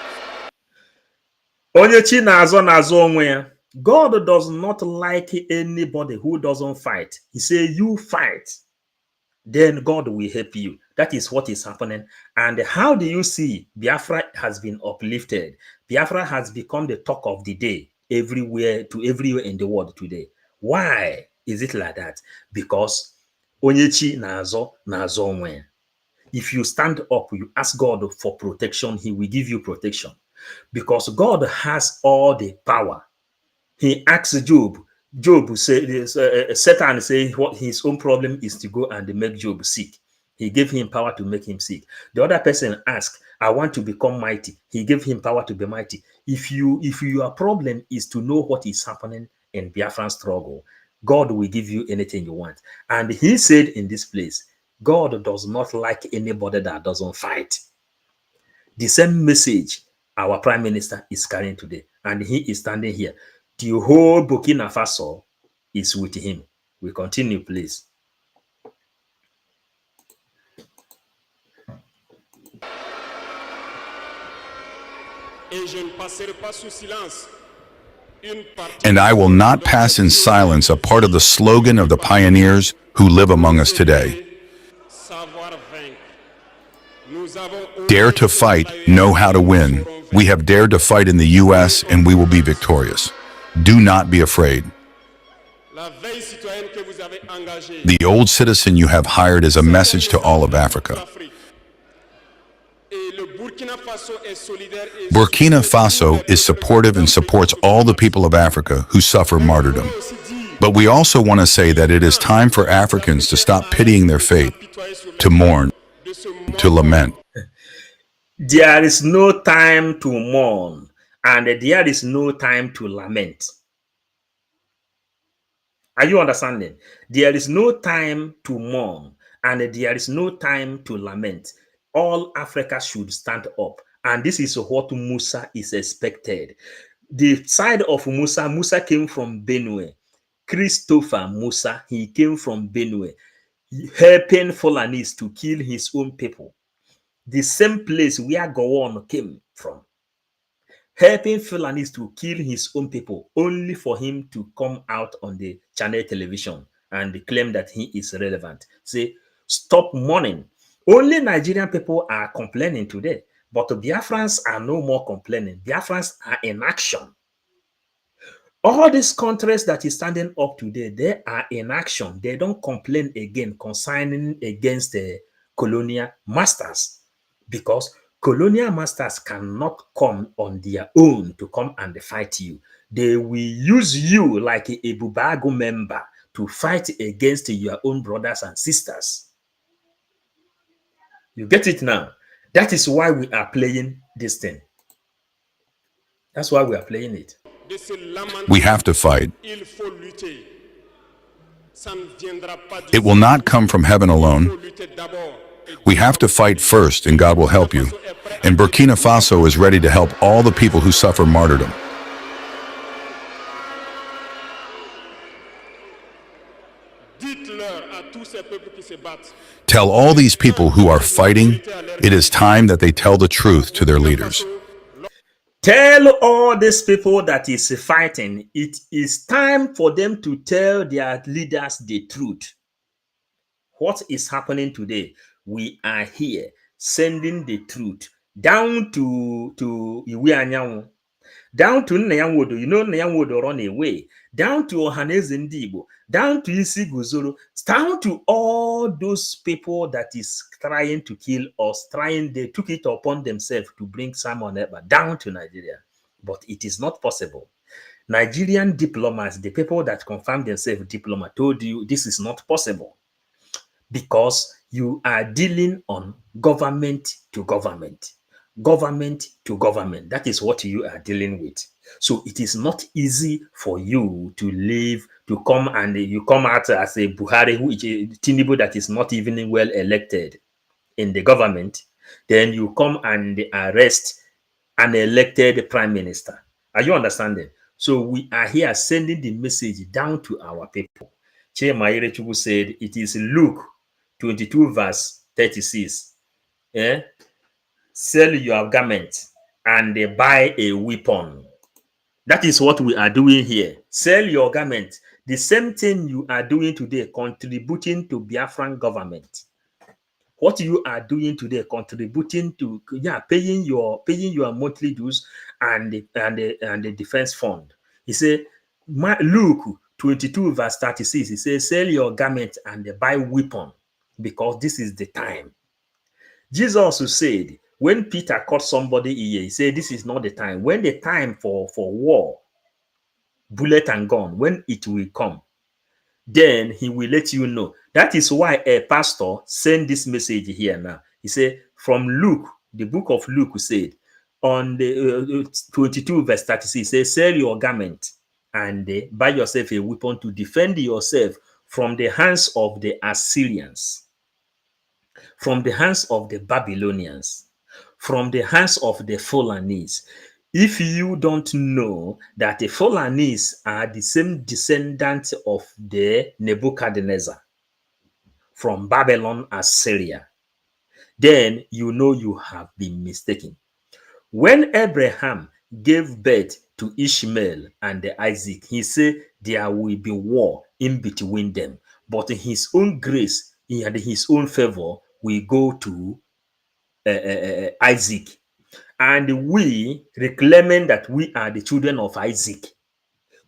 God does not like anybody who doesn't fight. He says you fight, then God will help you. That is what is happening. And how do you see Biafra has been uplifted? Biafra has become the talk of the day everywhere in the world today. Why is it like that? Because Onyechi nazo onwe. If you stand up, you ask God for protection, he will give you protection. because God has all the power. He asked Job. Job said, Satan said what his own problem is to go and make Job sick. He gave him power to make him sick. The other person asked, I want to become mighty. He gave him power to be mighty. If your problem is to know what is happening in Biafran struggle, God will give you anything you want. And he said in this place, God does not like anybody that doesn't fight. The same message our prime minister is carrying today, and he is standing here. The whole Burkina Faso is with him. We continue, please. And I will not pass in silence a part of the slogan of the pioneers who live among us today. Dare to fight, know how to win. We have dared to fight in the US and we will be victorious. Do not be afraid. The old citizen you have hired is a message to all of Africa. Burkina Faso is supportive and supports all the people of Africa who suffer martyrdom. But we also want to say that it is time for Africans to stop pitying their fate, to mourn, to lament. There is no time to mourn, and there is no time to lament. Are you understanding? There is no time to mourn, and there is no time to lament. All Africa should stand up, and this is what Musa is expected. The side of Musa came from Benue. Christopher Musa, he came from Benue, helping Fulanis to kill his own people. The same place where Gowon came from, helping Fulanis to kill his own people, only for him to come out on the channel television and claim that he is relevant. Say, stop mourning. Only Nigerian people are complaining today, but the Biafrans are no more complaining. Biafrans are in action. All these countries that is standing up today, they are in action. They don't complain again concerning against the colonial masters, because colonial masters cannot come on their own to come and fight you. They will use you like a Bubago member to fight against your own brothers and sisters. You get it now? That is why we are playing this thing. That's why we are playing it. We have to fight. It will not come from heaven alone. We have to fight first, and God will help you. And Burkina Faso is ready to help all the people who suffer martyrdom. Tell all these people who are fighting, it is time that they tell the truth to their leaders. Tell all these people that is fighting, it is time for them to tell their leaders the truth. What is happening today? We are here sending the truth down to Iwe Anyanwụ, down to Nyanwodo. You know Nyanwodo run away. Down to Ohaneze Ndigbo, down to Isi Guzoro, down to all those people that is trying to kill us, they took it upon themselves to bring Simon Ekpa down to Nigeria. But it is not possible. Nigerian diplomats, the people that confirm themselves diplomat, told you this is not possible, because you are dealing on government to government. Government to government. That is what you are dealing with. So it is not easy for you to leave, to come and you come out as a Buhari, which is Tinubu that is not even well elected in the government. Then you come and arrest an elected prime minister. Are you understanding? So we are here sending the message down to our people. Chema Irechubu said it is Luke 22 verse 36. Yeah? Sell your garment and buy a weapon. That is what we are doing here. Sell your garment. The same thing you are doing today, contributing to Biafran government. What you are doing today, contributing to, paying your monthly dues and the defense fund. He said, Luke 22 verse 36. He says, sell your garment and buy weapon, because this is the time. Jesus said, When Peter caught somebody here, he said, this is not the time. When the time for war, bullet and gun, when it will come, then he will let you know. That is why a pastor sent this message here now. He said, from Luke, the book of Luke said, on the 22 verse 36, says, sell your garment and buy yourself a weapon to defend yourself from the hands of the Assyrians, from the hands of the Babylonians, from the hands of the Fulanese. If you don't know that the Fulanese are the same descendants of the Nebuchadnezzar from Babylon, Assyria, then you know you have been mistaken. When Abraham gave birth to Ishmael and Isaac, he said there will be war in between them, but in his own grace and his own favor will go to Isaac. And we reclaiming that we are the children of Isaac,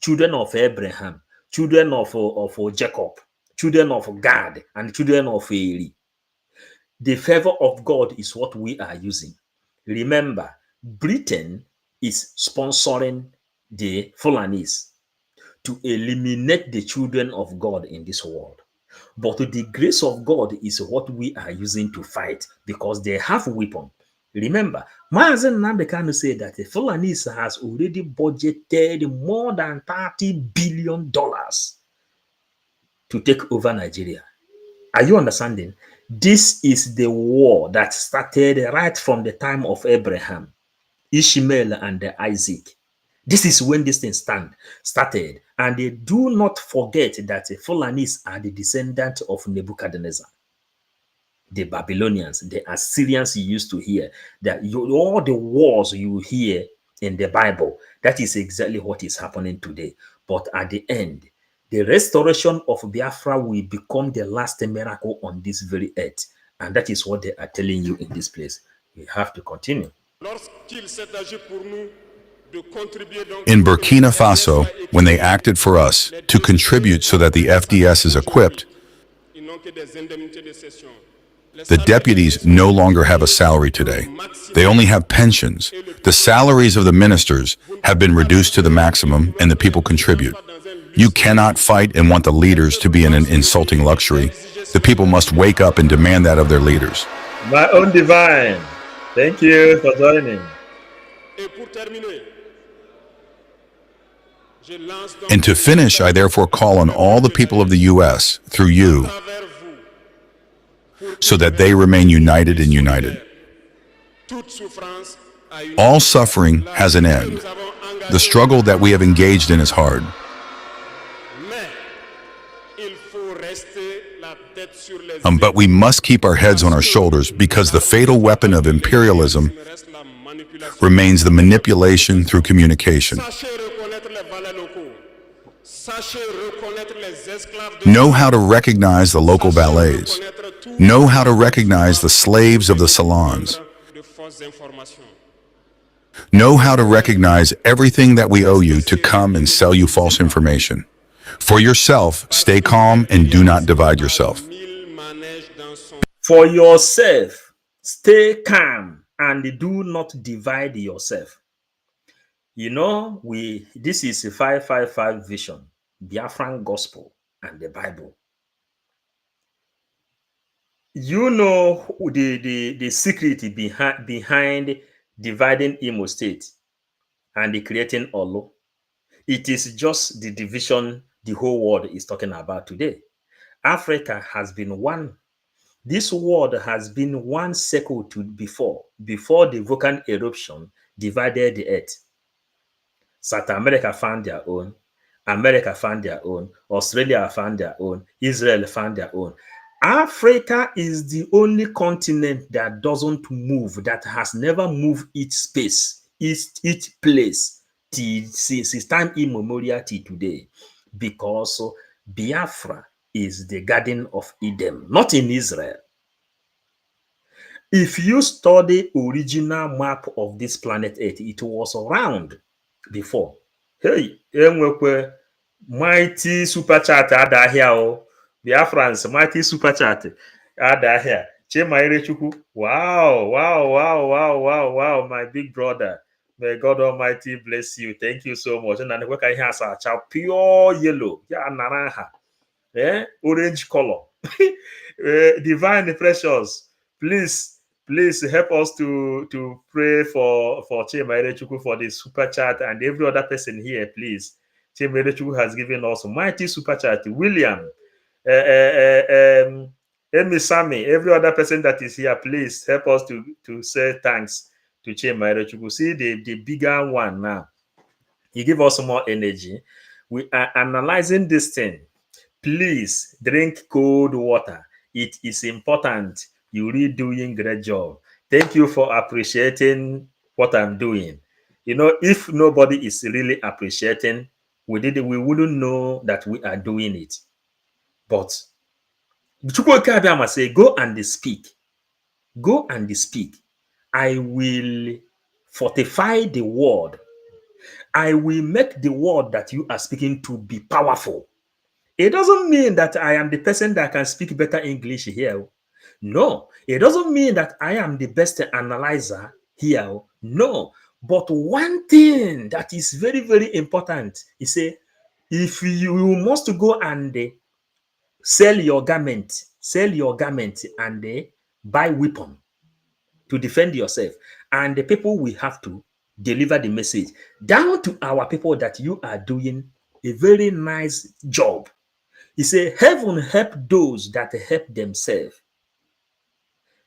children of Abraham, children of Jacob, children of God, and children of Eli. The favor of God is what we are using. Remember, Britain is sponsoring the Fulanese to eliminate the children of God in this world. But the grace of God is what we are using to fight because they have weapons. Remember, Mazen Nambekano said that the Fulanese has already budgeted more than $30 billion to take over Nigeria. Are you understanding? This is the war that started right from the time of Abraham, Ishmael, and Isaac. This is when this thing started. And they do not forget that the Fulanese are the descendants of Nebuchadnezzar, the Babylonians, the Assyrians you used to hear. That all the wars you hear in the Bible, that is exactly what is happening today. But at the end, the restoration of Biafra will become the last miracle on this very earth. And that is what they are telling you in this place. We have to continue. In Burkina Faso, when they acted for us to contribute so that the FDS is equipped, the deputies no longer have a salary today. They only have pensions. The salaries of the ministers have been reduced to the maximum and the people contribute. You cannot fight and want the leaders to be in an insulting luxury. The people must wake up and demand that of their leaders. My own divine, thank you for joining. And to finish, I therefore call on all the people of the U.S., through you, so that they remain united and united. All suffering has an end. The struggle that we have engaged in is hard. But we must keep our heads on our shoulders because the fatal weapon of imperialism remains the manipulation through communication. Know how to recognize the local ballets. Know how to recognize the slaves of the salons. Know how to recognize everything that we owe you to come and sell you false information. For yourself, stay calm and do not divide yourself. For yourself, stay calm and do not divide yourself. You know, this is a 555 vision, Biafran gospel, and the Bible. You know the secret behind dividing Imo State and creating Olo. It is just the division the whole world is talking about today. Africa has been one. This world has been one circle before the volcanic eruption divided the earth. South America found their own, America found their own, Australia found their own, Israel found their own. Africa is the only continent that doesn't move, that has never moved its space, its place since time immemorial till today, because Biafra is the Garden of Eden, not in Israel. If you study original map of this planet Earth, it was round before. Hey, enwekwe mighty super chat ada here o. Biafrans mighty super chat ada here. Chemaire Chukwu. Wow, wow, wow, wow, wow, wow, my big brother. May God Almighty bless you. Thank you so much. And I can hear such a pure yellow. Yeah, naranja. Orange color. Divine precious. Please help us to pray for Chemaire Chukwu for the super chat and every other person here, please. Chemaire Chukwu has given us mighty super chat. William, Emi Sami, every other person that is here, please help us to say thanks to Chemaire Chukwu. See the bigger one now. He give us more energy. We are analyzing this thing. Please drink cold water. It is important. You're really doing great job. Thank you for appreciating what I'm doing. You know, if nobody is really appreciating, we wouldn't know that we are doing it. But Chukwuka say, go and speak. Go and speak. I will fortify the word. I will make the word that you are speaking to be powerful. It doesn't mean that I am the person that can speak better English here. No, it doesn't mean that I am the best analyzer here. No, but one thing that is very, very important is say, if you must go and sell your garment and buy weapon to defend yourself, and the people will have to deliver the message down to our people that you are doing a very nice job. He said, heaven help those that help themselves.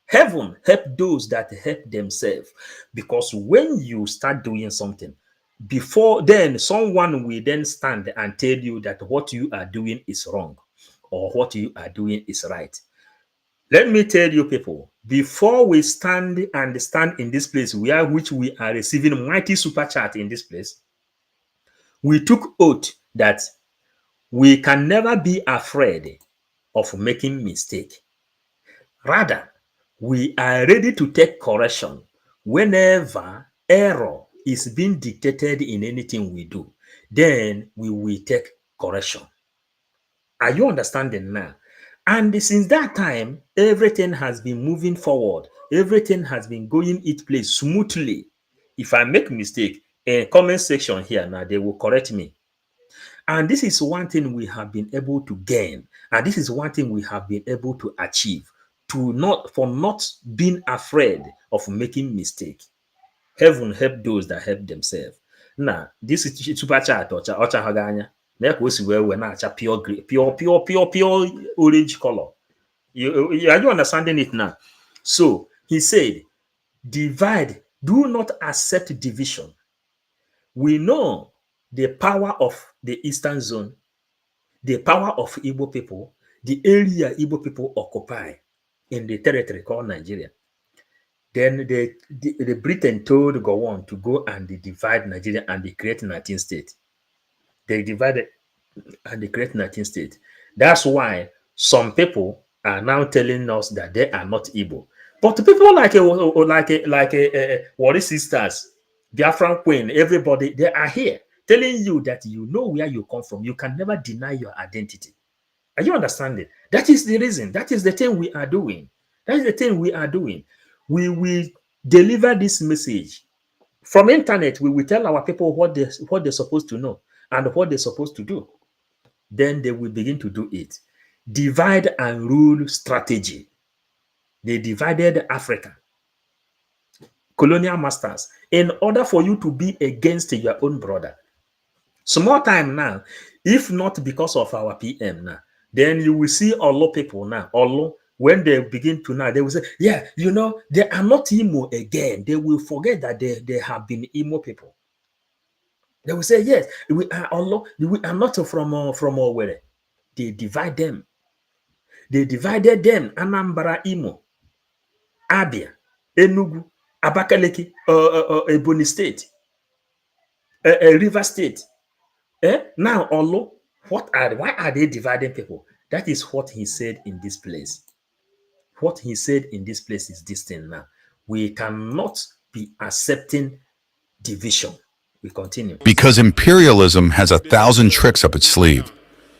Heaven help those that help themselves. Because when you start doing something, before then, someone will then stand and tell you that what you are doing is wrong or what you are doing is right. Let me tell you, people, before we stand in this place, which we are receiving mighty super chat in this place, we took oath that we can never be afraid of making mistake. Rather, we are ready to take correction whenever error is being dictated in anything we do. Then we will take correction. Are you understanding now? And since that time, everything has been moving forward. Everything has been going its place smoothly. If I make mistake, in comment section here now, they will correct me. And this is one thing we have been able to gain. And this is one thing we have been able to achieve. For not being afraid of making mistake. Heaven help those that help themselves. Now, this is super chat ocha haganya. Pure orange color. Are you understanding it now? So he said, divide, do not accept division. We know the power of the Eastern Zone, the power of Igbo people, the area Igbo people occupy in the territory called Nigeria. Then the Britain told Gowon to go and they divide Nigeria and they create 19 states. They divided and they create 19 states. That's why some people are now telling us that they are not Igbo. But people like Wari sisters, Biafran Queen, everybody, they are here telling you that you know where you come from. You can never deny your identity. Are you understanding? That is the reason. That is the thing we are doing. That is the thing we are doing. We will deliver this message from internet. We will tell our people what they're supposed to know and what they're supposed to do. Then they will begin to do it. Divide and rule strategy. They divided Africa. Colonial masters, in order for you to be against your own brother. Small time now, if not because of our PM now, then you will see Olo people now. Olo, when they begin to now, they will say, yeah, you know, they are not Imo again. They will forget that they have been Imo people. They will say, yes, we are Olo, we are not from Owerri. They divide them. They divided them. Anambra, Imo, Abia, Enugu, Abakaliki, Ebonyi State, River State. Now, Olo, why are they dividing people? That is what he said in this place. What he said in this place is this thing now. We cannot be accepting division. We continue. Because imperialism has 1,000 tricks up its sleeve.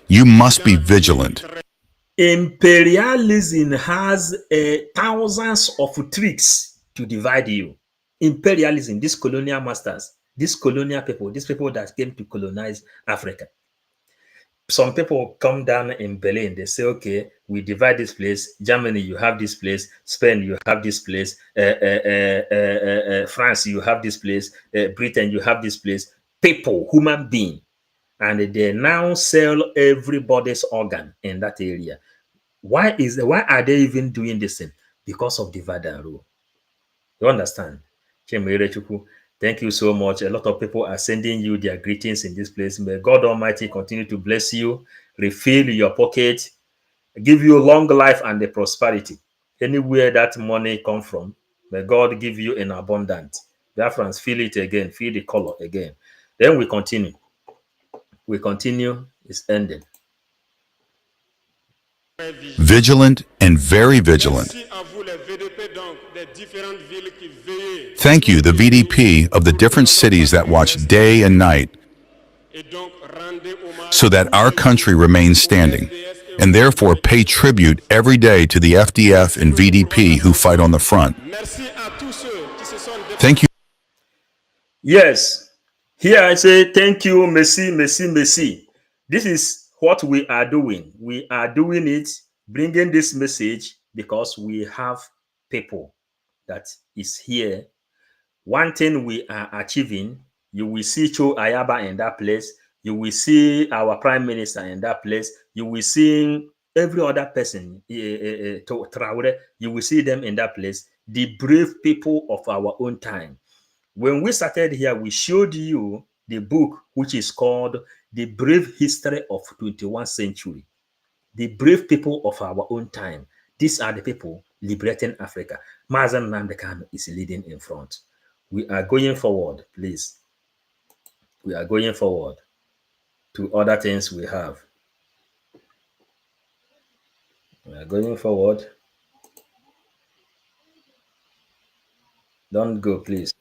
You must be vigilant. Imperialism has thousands of tricks to divide you. Imperialism, these colonial masters, these colonial people, these people that came to colonize Africa. Some people come down in Berlin, they say, okay, we divide this place. Germany, you have this place. Spain, you have this place. France, you have this place. Britain, you have this place. People, human being. And they now sell everybody's organ in that area. Why are they even doing this thing? Because of divide and rule. You understand? Chemere Chukwu, thank you so much. A lot of people are sending you their greetings in this place. May God Almighty continue to bless you, refill your pocket, give you long life and the prosperity. Anywhere that money come from, may God give you in abundance. Biafrans, feel it again, feel the color again. Then we continue. We continue. It's ending. Vigilant and very vigilant. Merci à vous les VDP donc des différentes villes qui veillent Thank you, the jour et VDP of the pour different notre cities that patrie watch reste day and night et donc rendez hommage so that our tous les country jours remains au standing, FDS et and aux therefore pay tribute every day to the FDF and VDP who fight on the front. Merci à tous ceux qui se sont Thank you. Yes. Here I say thank you, merci, merci, merci. This is what we are doing. We are doing it, bringing this message because we have people that is here. One thing we are achieving, you will see Cho Ayaba in that place. You will see our prime minister in that place. You will see every other person, Traoure, you will see them in that place. The brave people of our own time. When we started here, we showed you the book which is called The Brave History of 21st Century. The brave people of our own time. These are the people liberating Africa. Mazen Namdekan is leading in front. We are going forward, please. We are going forward to other things we have. We are going forward. Don't go, please.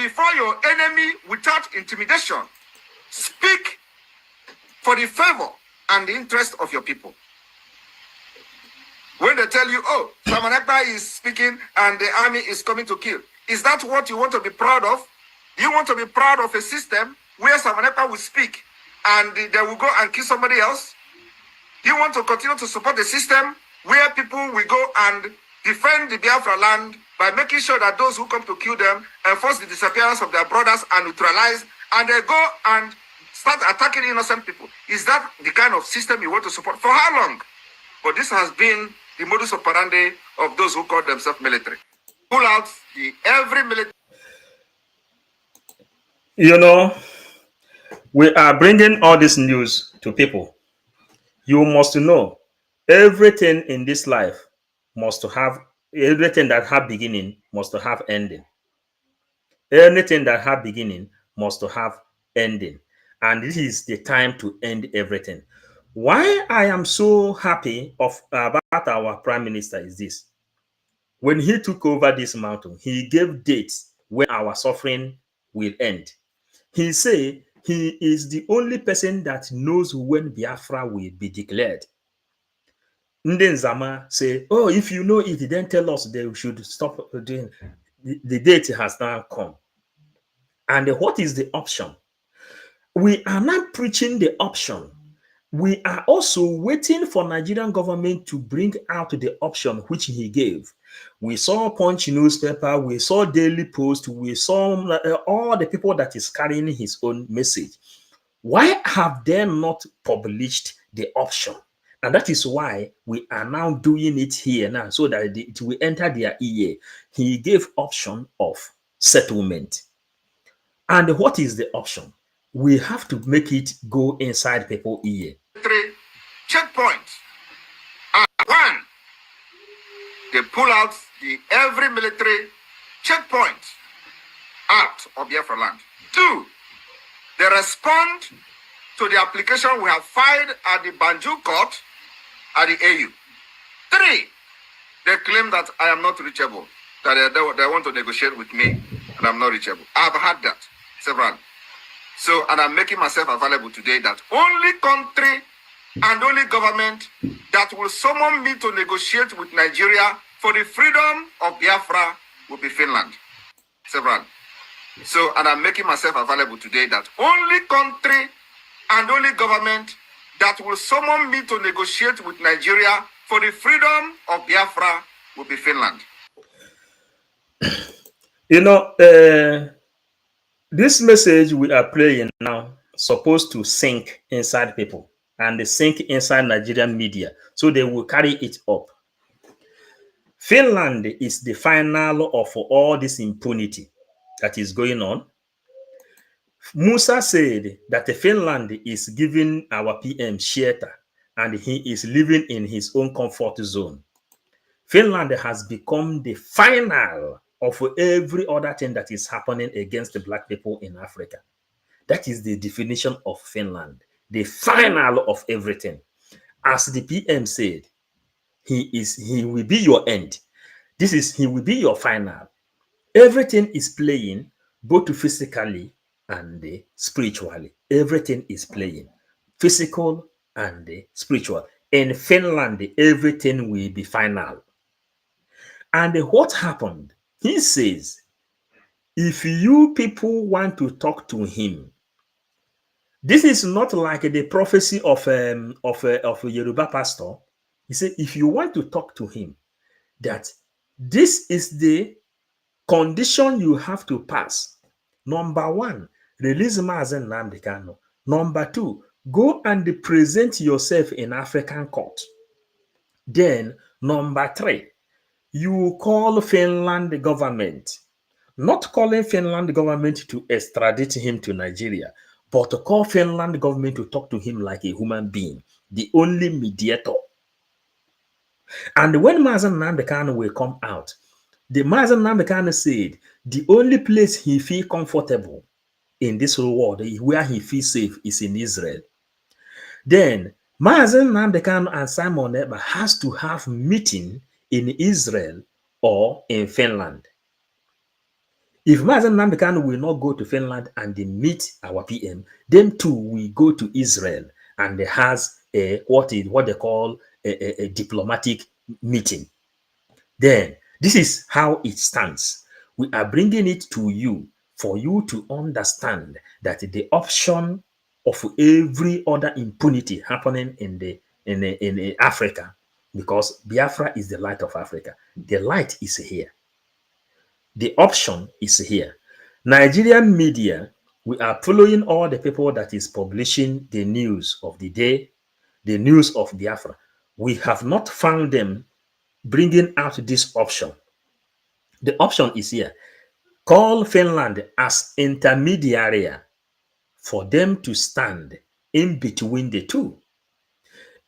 before your enemy without intimidation. Speak for the favor and the interest of your people. When they tell you, oh, Simon Ekpa is speaking and the army is coming to kill, is that what you want to be proud of? Do you want to be proud of a system where Simon Ekpa will speak and they will go and kill somebody else? Do you want to continue to support the system where people will go and defend the Biafra land by making sure that those who come to kill them enforce the disappearance of their brothers and neutralize, and they go and start attacking innocent people? Is that the kind of system you want to support? For how long? But this has been the modus operandi of those who call themselves military. Pull out every military. You know, we are bringing all this news to people. You must know everything in this life must have, everything that have beginning must have ending. Anything that have beginning must have ending. And this is the time to end everything. Why I am so happy about our prime minister is this. When he took over this mountain, he gave dates when our suffering will end. He said he is the only person that knows when Biafra will be declared. Ndị Nzama say, oh, if you know it, then tell us they should stop doing. The date has now come. And what is the option? We are not preaching the option. We are also waiting for Nigerian government to bring out the option which he gave. We saw Punch newspaper, we saw Daily Post, we saw all the people that is carrying his own message. Why have they not published the option? And that is why we are now doing it here now, so that it will enter their ear. He gave option of settlement. And what is the option? We have to make it go inside people's ear. 3 checkpoints. One, they pull out every military checkpoint out of Biafra land. 2, they respond to the application we have filed at the Banjul court at the AU. 3, they claim that I am not reachable, that they want to negotiate with me, and I'm not reachable. I've had that several. So, and I'm making myself available today that only country and only government that will summon me to negotiate with Nigeria for the freedom of Biafra will be Finland. Several. So, and I'm making myself available today that only country and only government that will summon me to negotiate with Nigeria for the freedom of Biafra will be Finland. You know, this message we are playing now supposed to sink inside people and sink inside Nigerian media, so they will carry it up. Finland is the final of all this impunity that is going on. Musa said that Finland is giving our PM shelter and he is living in his own comfort zone. Finland has become the final of every other thing that is happening against the black people in Africa. That is the definition of Finland, the final of everything. As the PM said, he will be your end. He will be your final. Everything is playing, both physically and spiritually. Everything is playing, physical and spiritual. In Finland, everything will be final. And what happened? He says, if you people want to talk to him, this is not like the prophecy of a Yoruba pastor. He said, if you want to talk to him, that this is the condition you have to pass. Number 1, release Mazen Nnamdi Kanu. Number 2, go and present yourself in African court. Then, number 3, you call Finland government, not calling Finland government to extradite him to Nigeria, but to call Finland government to talk to him like a human being, the only mediator. And when Mazen Nnamdi Kanu will come out, the Mazen Nnamdi Kanu said the only place he feels comfortable in this world, where he feels safe, is in Israel. Then Mazen Nnamdi Kanu and Simon Ekpa has to have meeting in Israel or in Finland. If Mazen Namdekan will not go to Finland and they meet our PM, them too will go to Israel and they has what they call a diplomatic meeting. Then this is how it stands. We are bringing it to you for you to understand that the option of every other impunity happening in Africa, because Biafra is the light of Africa. The light is here. The option is here. Nigerian media, we are following all the people that is publishing the news of the day, the news of Biafra. We have not found them bringing out this option. The option is here. Call Finland as intermediary for them to stand in between the two.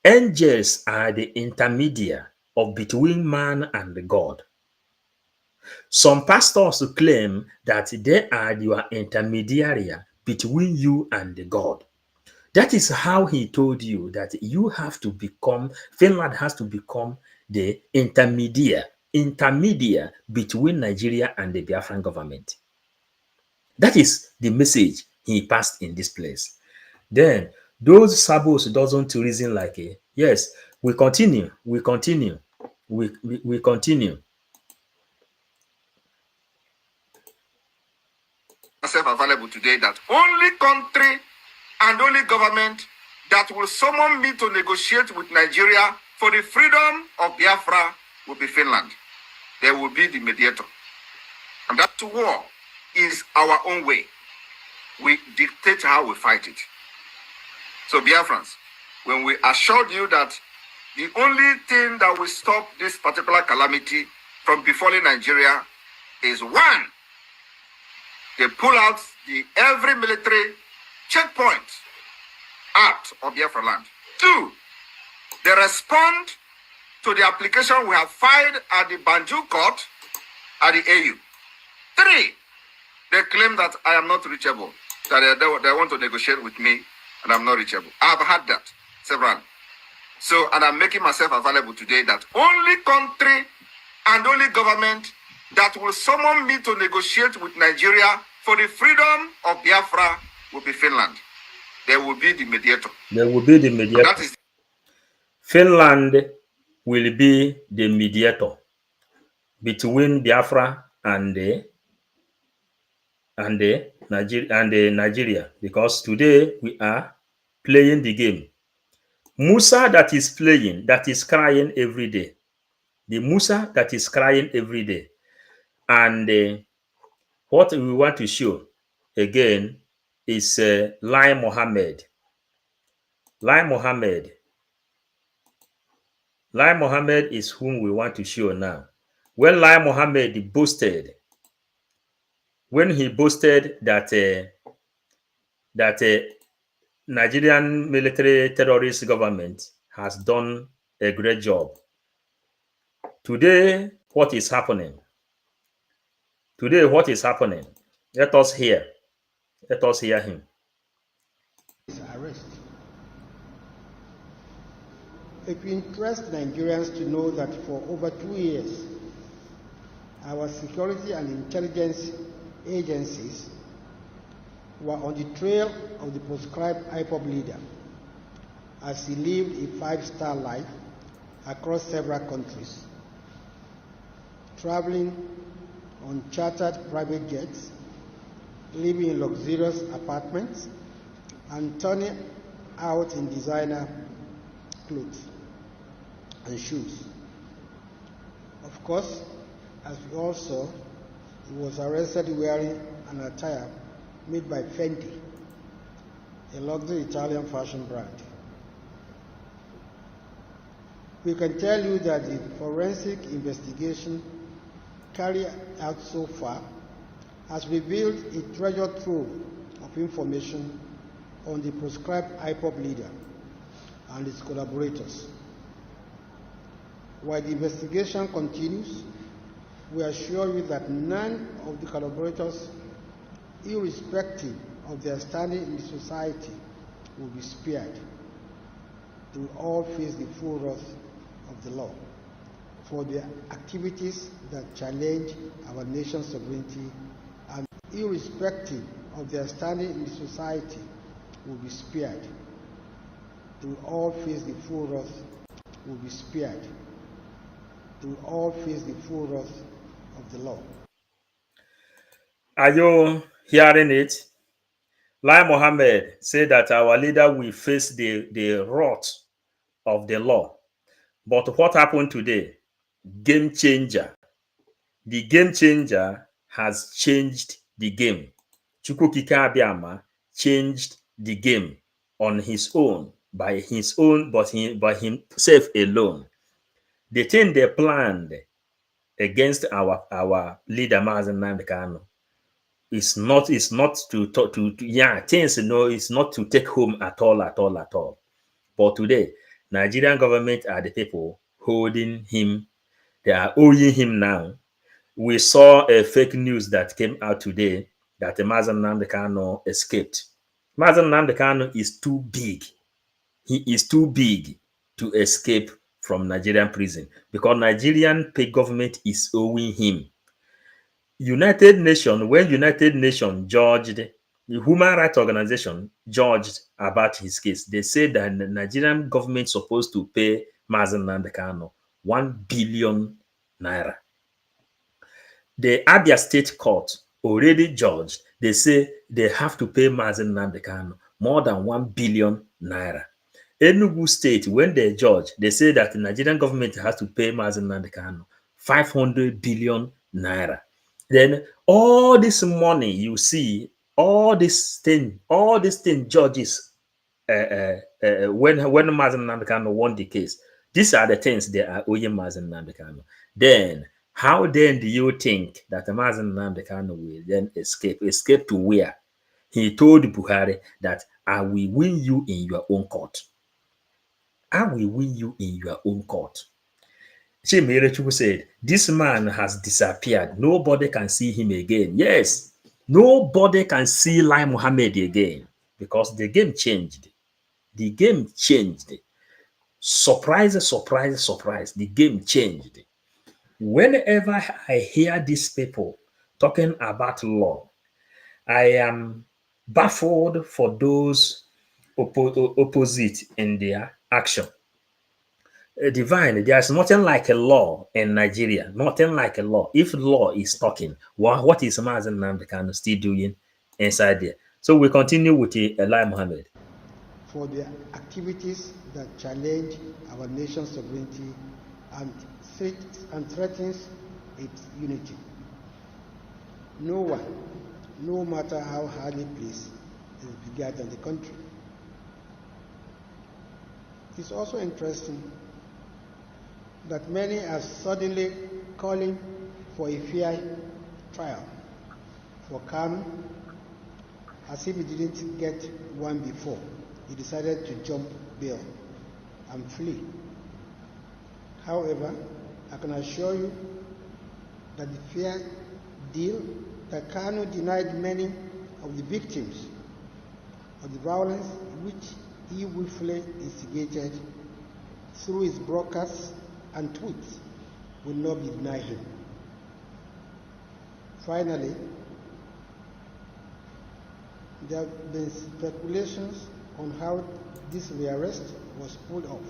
Angels are the intermediary of between man and God. Some pastors claim that they are your intermediary between you and God. That is how he told you that you have to become, Finland has to become the intermediary between Nigeria and the Biafran government. That is the message he passed in this place. Then those sabos doesn't reason like a yes, we continue. We continue. Myself available today that only country and only government that will summon me to negotiate with Nigeria for the freedom of Biafra will be Finland. They will be the mediator. And that war is our own way. We dictate how we fight it. So Biafrans, when we assured you that the only thing that will stop this particular calamity from befalling Nigeria is one, they pull out every military checkpoint out of Biafra land. Two, they respond to the application we have filed at the Banjul court at the AU. Three, they claim that I am not reachable, that they want to negotiate with me and I'm not reachable. I've had that several. So, and I'm making myself available today that only country and only government that will summon me to negotiate with Nigeria for the freedom of Biafra will be Finland. They will be the mediator. They will be the mediator. That is Finland will be the mediator between Biafra and Nigeria, because today we are playing the game. Musa that is playing, that is crying every day. The Musa that is crying every day. And what we want to show again is Lai Mohammed. Lai Mohammed is whom we want to show now. When Lai Mohammed boasted, when he boasted that Nigerian military terrorist government has done a great job. Today, what is happening? Let us hear him. Arrest. It will interest Nigerians to know that for over 2 years, our security and intelligence agencies were on the trail of the proscribed IPOB leader as he lived a five-star life across several countries, traveling on chartered private jets, living in luxurious apartments, and turning out in designer clothes and shoes. Of course, as we all saw, he was arrested wearing an attire made by Fendi, a luxury Italian fashion brand. We can tell you that the forensic investigation carried out so far has revealed a treasure trove of information on the proscribed IPOB leader and his collaborators. While the investigation continues, we assure you that none of the collaborators, irrespective of their standing in the society, will be spared. They will all face the full wrath of the law for their activities that challenge our nation's sovereignty irrespective of their standing in society, will be spared. They will all face the full wrath, will be spared. They will all face the full wrath of the law. Are you hearing it? Lai Mohammed said that our leader will face the wrath of the law. But what happened today? Game changer. The game changer has changed the game. Chukwukike Abiama changed the game on his own, by himself alone. The thing they planned against our leader Mazen Nnamdi Kanu is not things it's not to take home at all. But today, Nigerian government are the people holding him. They are owing him now. We saw a fake news that came out today that Mazen Nnamdi Kanu escaped. Mazen Nnamdi Kanu is too big. He is too big to escape from Nigerian prison because Nigerian government is owing him. United Nations, when United Nations judged, the human rights organization judged about his case, they said that the Nigerian government supposed to pay Mazen Nnamdi Kanu 1 billion naira. The Abia State Court already judged. They say they have to pay Mazen Nnamdi Kanu more than 1 billion naira. Enugu State, when they judge, they say that the Nigerian government has to pay Mazen Nnamdi Kanu 500 billion naira. Then all this money you see, all this thing judges when Mazen Nnamdi Kanu won the case, these are the things they are owing Mazen Nnamdi Kanu. Then how then do you think that Mazen Nnamdi Kanu will then escape? Escape to where? He told Buhari that I will win you in your own court. I will win you in your own court. Chimerechu said, this man has disappeared. Nobody can see him again. Yes, nobody can see Lai Mohammed again because the game changed. The game changed. Surprise. The game changed. Whenever I hear these people talking about law, I am baffled for those opposite in their action. Divine, there's nothing like a law in Nigeria. Nothing like a law. If law is talking, what is Mazen Nnamdi Kanu still doing inside there? So we continue with Lai Mohammed. For the activities that challenge our nation's sovereignty and threatens its unity. No one, no matter how hardly placed, is bigger than the country. It's also interesting that many are suddenly calling for a fair trial for Kanu, as if he didn't get one before. He decided to jump bail and flee. However, I can assure you that the fair deal that Kanu denied many of the victims of the violence which he willfully instigated through his broadcasts and tweets will not be denied him. Finally, there have been speculations on how this rearrest was pulled off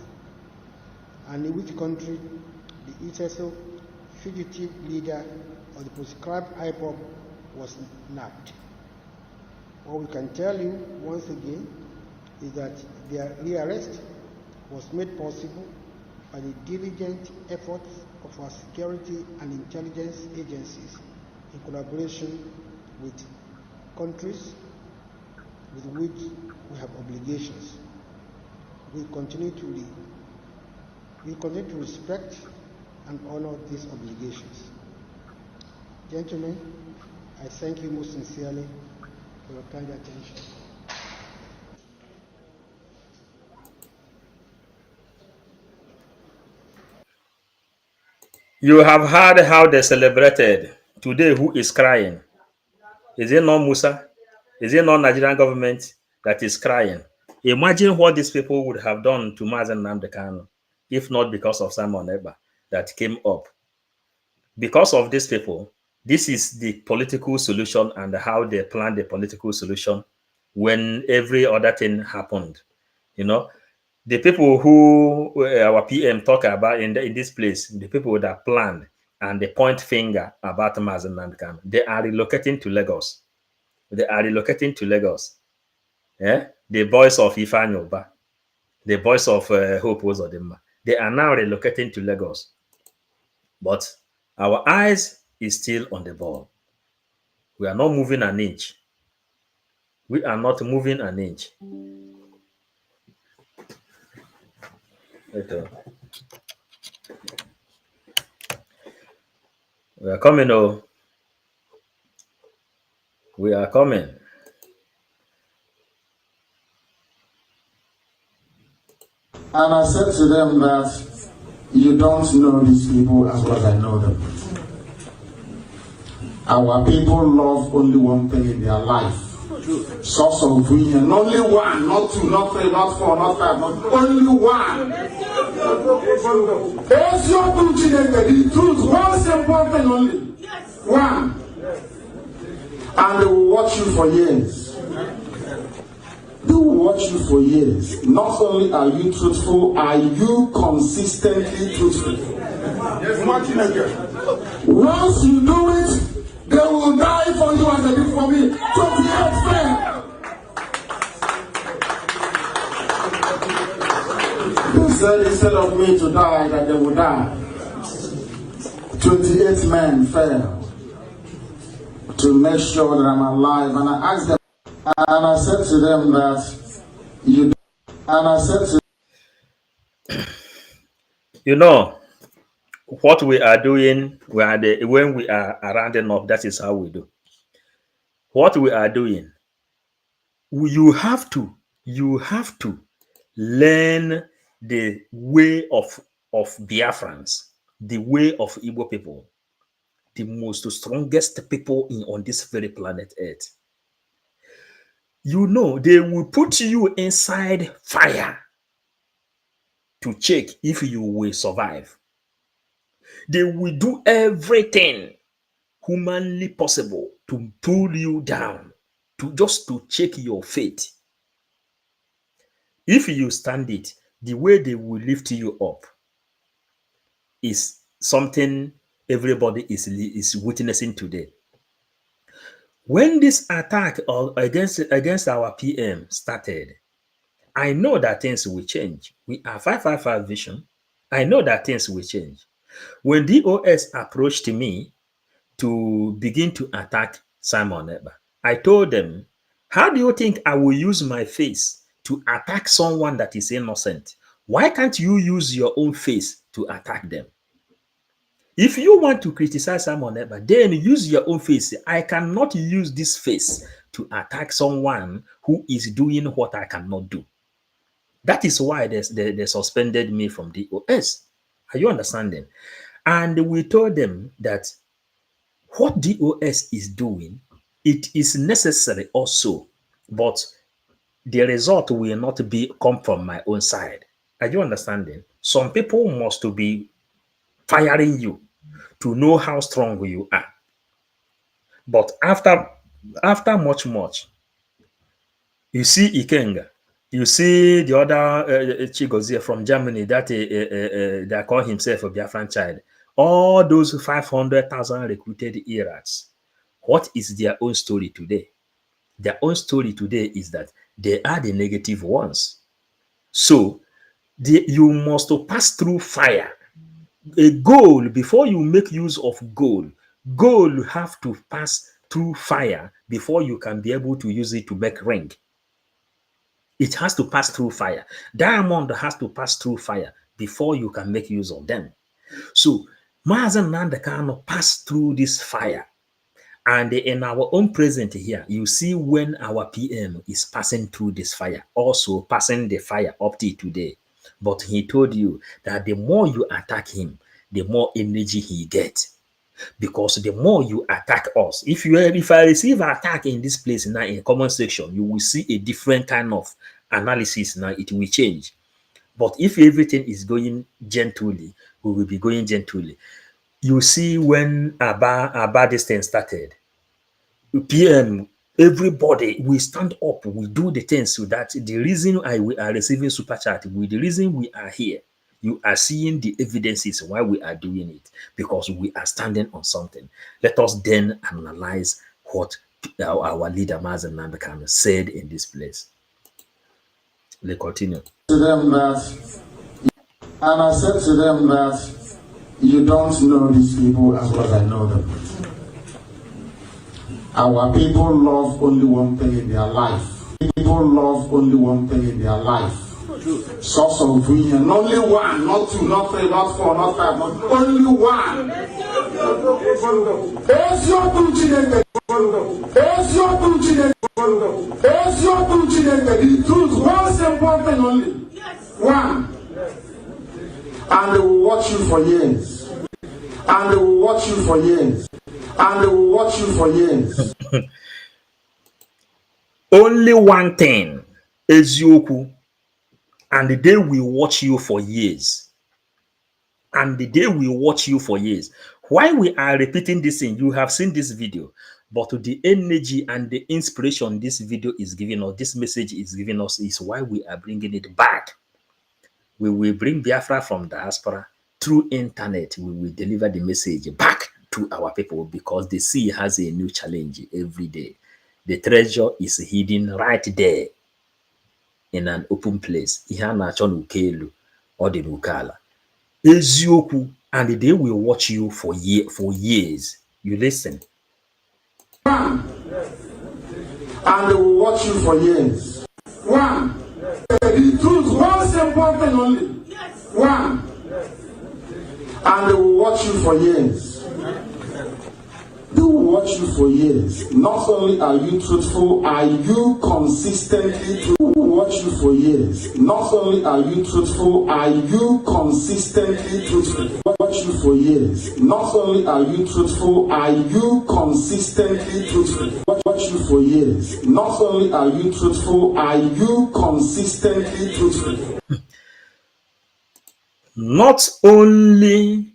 and in which country the ECOWAS fugitive leader of the proscribed IPOB was nabbed. What we can tell you once again is that their rearrest was made possible by the diligent efforts of our security and intelligence agencies in collaboration with countries with which we have obligations. We continue to respect and honor these obligations. Gentlemen, I thank you most sincerely for your kind attention. You have heard how they celebrated. Today, who is crying? Is it not Musa? Is it not Nigerian government that is crying? Imagine what these people would have done to Mazen Nnamdi Kanu if not because of Simon Ekpa that came up. Because of these people, This is the political solution and how they planned the political solution when every other thing happened. You know, the people who our PM talk about in this place, the people that planned and they point finger about Mazen Nandkan, they are relocating to Lagos. They are relocating to Lagos. Yeah? The boys of Ifanyoba, the boys of Hope Uzodinma, they are now relocating to Lagos. But our eyes is still on the ball. We are not moving an inch. We are not moving an inch. We are coming, oh. We are coming. And I said to them that you don't know these people as well as I know them. Our people love only one thing in their life. Source of union. Only one, not two, not three, not four, not five, not only one. There's your the truth, one simple thing only. One. And they will watch you for years. They will watch you for years. Not only are you truthful, are you consistently truthful? Once you do it, they will die for you as they did for me. 28 men. They said instead of me to die, that they will die. 28 men fell to make sure that I'm alive. And I asked them, and I said to them that you. And I said to you know what we are doing. When we are rounding up, that is how we do. What we are doing, you have to learn the way of Biafrans, the way of Igbo people, the most strongest people on this very planet Earth. You know, they will put you inside fire to check if you will survive. They will do everything humanly possible to pull you down, to check your faith. If you stand it, the way they will lift you up is something everybody is witnessing today. When this attack against our PM started, I know that things will change. We are 555 vision. I know that things will change. When DOS approached me to begin to attack Simon Ekpa, I told them, how do you think I will use my face to attack someone that is innocent? Why can't you use your own face to attack them? If you want to criticize Simon Ekpa, then use your own face. I cannot use this face to attack someone who is doing what I cannot do. That is why they suspended me from the DOS. Are you understanding? And we told them that what DOS is doing, it is necessary also, but the result will not come from my own side. Are you understanding? Some people must be firing you to know how strong you are. But after much, you see Ikenga, you see the other Chigozie from Germany that call himself a Biafran child. All those 500,000 recruited Irats. What is their own story today? Their own story today is that they are the negative ones. So you must pass through fire. A goal, before you make use of gold have to pass through fire before you can be able to use it to make ring. It has to pass through fire. Diamond has to pass through fire before you can make use of them. So Mazen Nandekano passed through this fire. And in our own present here, you see when our PM is passing through this fire, also passing the fire up to today. But he told you that the more you attack him, the more energy he gets. Because the more you attack us, if I receive an attack in this place now in comment section, you will see a different kind of analysis now. It will change. But if everything is going gently, we will be going gently. You see, when Aba this thing started, PM, everybody, we stand up, we do the things so that the reason we are receiving super chat, with the reason we are here, you are seeing the evidences why we are doing it, because we are standing on something. Let us then analyze what our leader Mazen Namdekan said in this place. Let's continue. To them that, and I said to them that you don't know these people as well as I know them. Our people love only one thing in their life. People love only one thing in their life. Source of union. Only one, not two, not three, not four, not five, but only one. It's your continent. It's your continent. It's your continent. The truth, one simple thing only. One. And they will watch you for years. And they will watch you for years. And they will watch you for years. Only one thing, Ezioku, and they will watch you for years. And they will watch you for years. Why we are repeating this thing? You have seen this video, but the energy and the inspiration this video is giving us, this message is giving us, is why we are bringing it back. We will bring Biafra from diaspora through internet. We will deliver the message back to our people, because the sea has a new challenge every day. The treasure is hidden right there in an open place. Or the Nukala. Ezioku, and they will watch you for years. You listen. One. And they will watch you for years. One. The truth, one simple thing only. One. And they will watch you for years. They will watch you for years. Not only are you truthful, are you consistently truthful? Watch you for years. Not only are you truthful, are you consistently truthful? Watch you for years. Not only are you truthful, are you consistently truthful? Watch you for years. Not only are you truthful, are you consistently truthful? Not only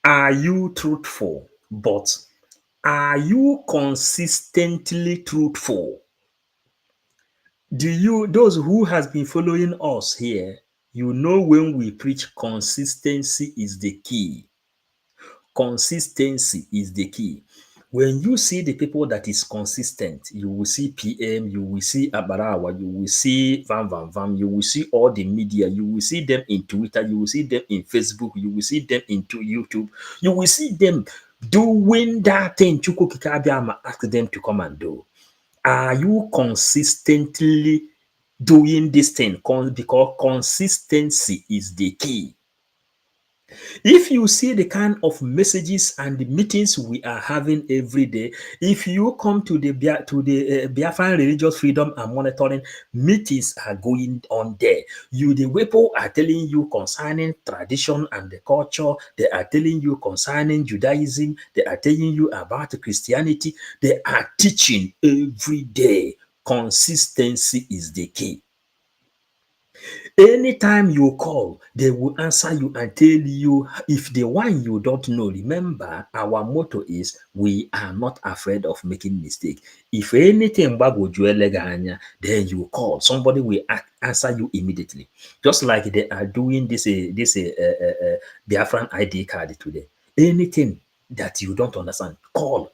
are you truthful, but are you consistently truthful? Those who has been following us here, you know, when we preach, consistency is the key. Consistency is the key. When you see the people that is consistent, you will see PM, you will see Abarawa, you will see Vam, you will see all the media, you will see them in Twitter, you will see them in Facebook, you will see them into YouTube, you will see them doing that thing Chukwu Kikabiama ask them to come and do. Are you consistently doing this thing? Because consistency is the key. If you see the kind of messages and the meetings we are having every day, if you come to the Biafran Religious Freedom and Monitoring, meetings are going on there. The people are telling you concerning tradition and the culture. They are telling you concerning Judaism. They are telling you about Christianity. They are teaching every day. Consistency is the key. Anytime you call, they will answer you and tell you if the one you don't know. Remember, our motto is we are not afraid of making mistake. If anything then you call. Somebody will answer you immediately. Just like they are doing this Biafran ID card today. Anything that you don't understand, call.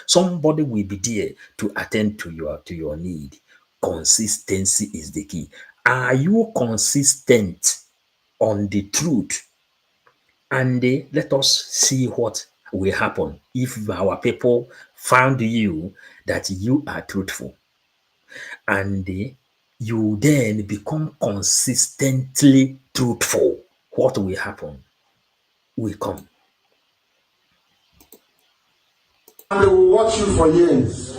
Somebody will be there to attend to your need. Consistency is the key. Are you consistent on the truth? And let us see what will happen if our people found you that you are truthful. And you then become consistently truthful. What will happen? Will come. And they will watch you for years.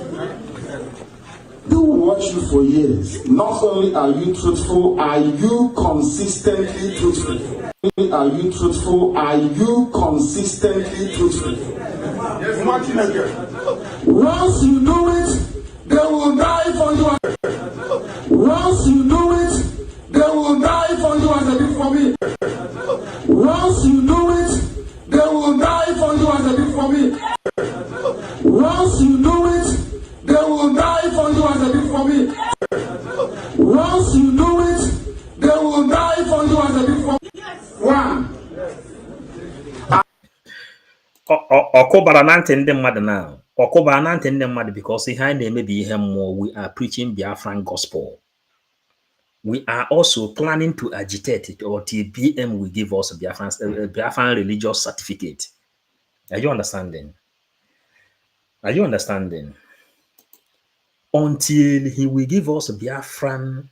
They will watch you for years. Not only are you truthful, are you consistently truthful? Not only are you truthful, are you consistently truthful? Once you do it, they will die for you. Once you do it, they will die for you as they did for me. Once you do it, they will die for for me. Once you do it, they will die for you as they did for me. Once you do it, they will die for you as they did for me. One. Ọkụbara na ntị ndị mmadụ na ọkụbara na ntị ndị mmadụ because ihe anyị na-emebi ihe mmụọ. We are preaching Biafran gospel. We are also planning to agitate it until BM will give us Biafran religious certificate. Are you understanding? Are you understanding? Until he will give us Biafran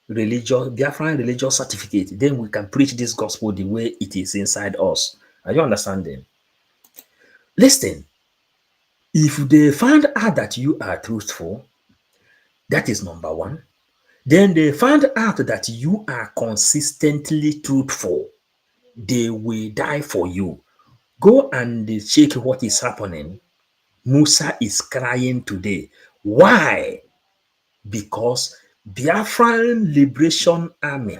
religious certificate, then we can preach this gospel the way it is inside us. Are you understanding? Listen, if they find out that you are truthful, that is number one. Then they find out that you are consistently truthful, they will die for you. Go and check what is happening. Musa is crying today. Why? Because Biafran Liberation Army,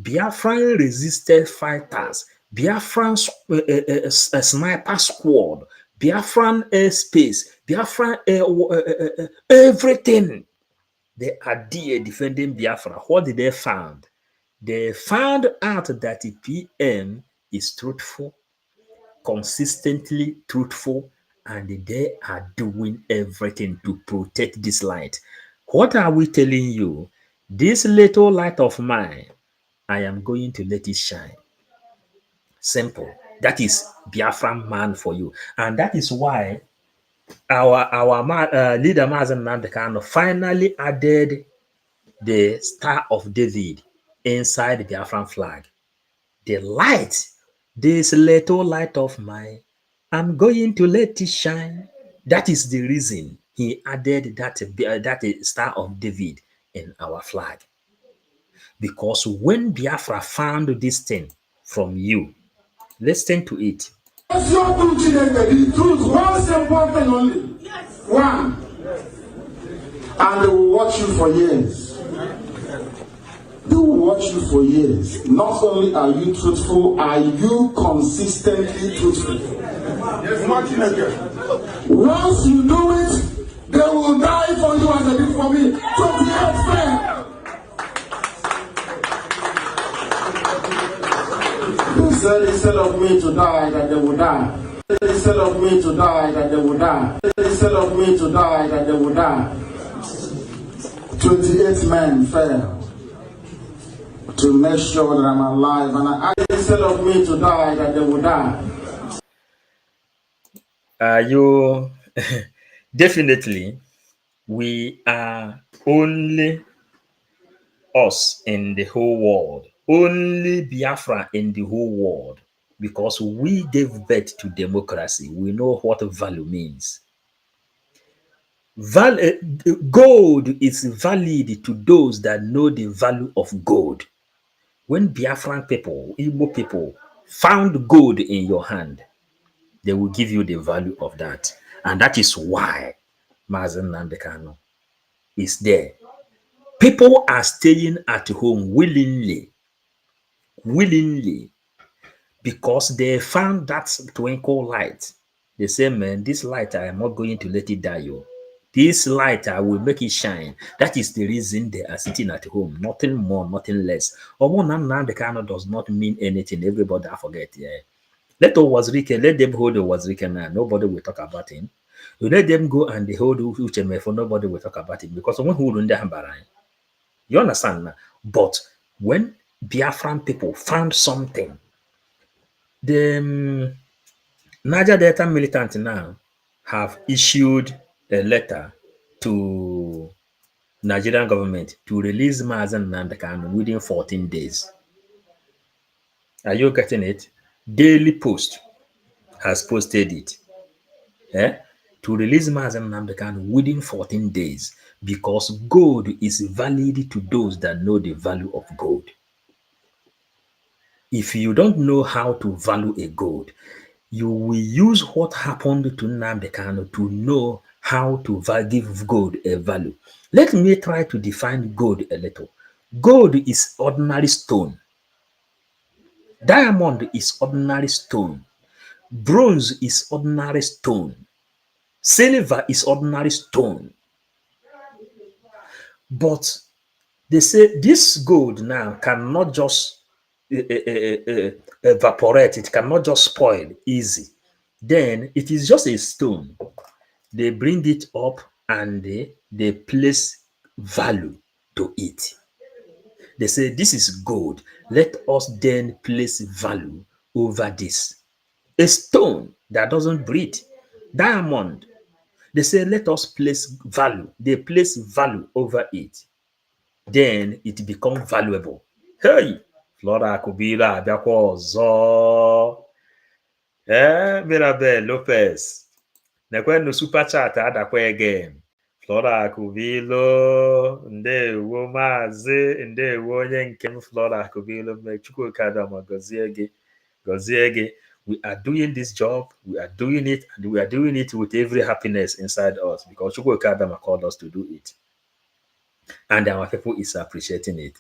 Biafran resisted fighters, Biafran sniper squad, Biafran airspace, Biafran everything. They are there defending Biafra. What did they find? They found out that the PM is truthful, consistently truthful, and they are doing everything to protect this light. What are we telling you? This little light of mine, I am going to let it shine. Simple. That is Biafran man for you. And that is why our leader Mazen Nandekano finally added the Star of David inside the Biafran flag. The light, this little light of mine, I'm going to let it shine. That is the reason he added that Star of David in our flag. Because when Biafra found this thing from you, listen to it. The truth, one simple thing only. One. And they will watch you for years. They will watch you for years. Not only are you truthful, are you consistently truthful? Once you do it, they will die for you as they did for me. 28 fair. They said instead of me to die, that they will die. Instead of me to die, that they will die. Instead of me to die, that they will die. 28 men fell to make sure that I'm alive, and I instead of me to die, that they will die. You definitely, we are only us in the whole world, only Biafra in the whole world, because we gave birth to democracy. We know what value means. Gold is valid to those that know the value of gold. When Biafran people, Igbo people, found gold in your hand, they will give you the value of that. And that is why Mazen Nandekano is there. People are staying at home willingly, because they found that twinkle light. They say, man, this light, I am not going to let it die. Yo. This light, I will make it shine. That is the reason they are sitting at home. Nothing more, nothing less. Omo Nandekano does not mean anything. Everybody, I forget. Yeah. Let them hold the Wazirike now. Nobody will talk about him. You let them go and they hold Uchemefo. Nobody will talk about him because when who run the you understand now? But when Biafran people found something, the Niger Delta militant now have issued a letter to Nigerian government to release Mazen Nandekano within 14 days. Are you getting it? Daily Post has posted it. To release Mazen Nandekano within 14 days because gold is valid to those that know the value of gold. If you don't know how to value a gold, you will use what happened to Nandekano to know how to give gold a value. Let me try to define gold a little. Gold is ordinary stone. Diamond is ordinary stone. Bronze is ordinary stone. Silver is ordinary stone. But they say this gold now cannot just evaporate. It cannot just spoil easy. Then it is just a stone. They bring it up and they place value to it. They say this is gold. Let us then place value over this. A stone that doesn't breathe. Diamond. They say let us place value. They place value over it. Then it becomes valuable. Hey! Flora Kubila abịakwa ọzọ. Mirabel Lopez. Nekwenu super chat adakwa again. Flora Kubilo, ndewo maazị, ndewo onye nke m Flora Kubilo, Chukwuka Adama gọzie gị. We are doing this job, we are doing it, and we are doing it with every happiness inside us because Chukwuka Adama called us to do it. And our people is appreciating it.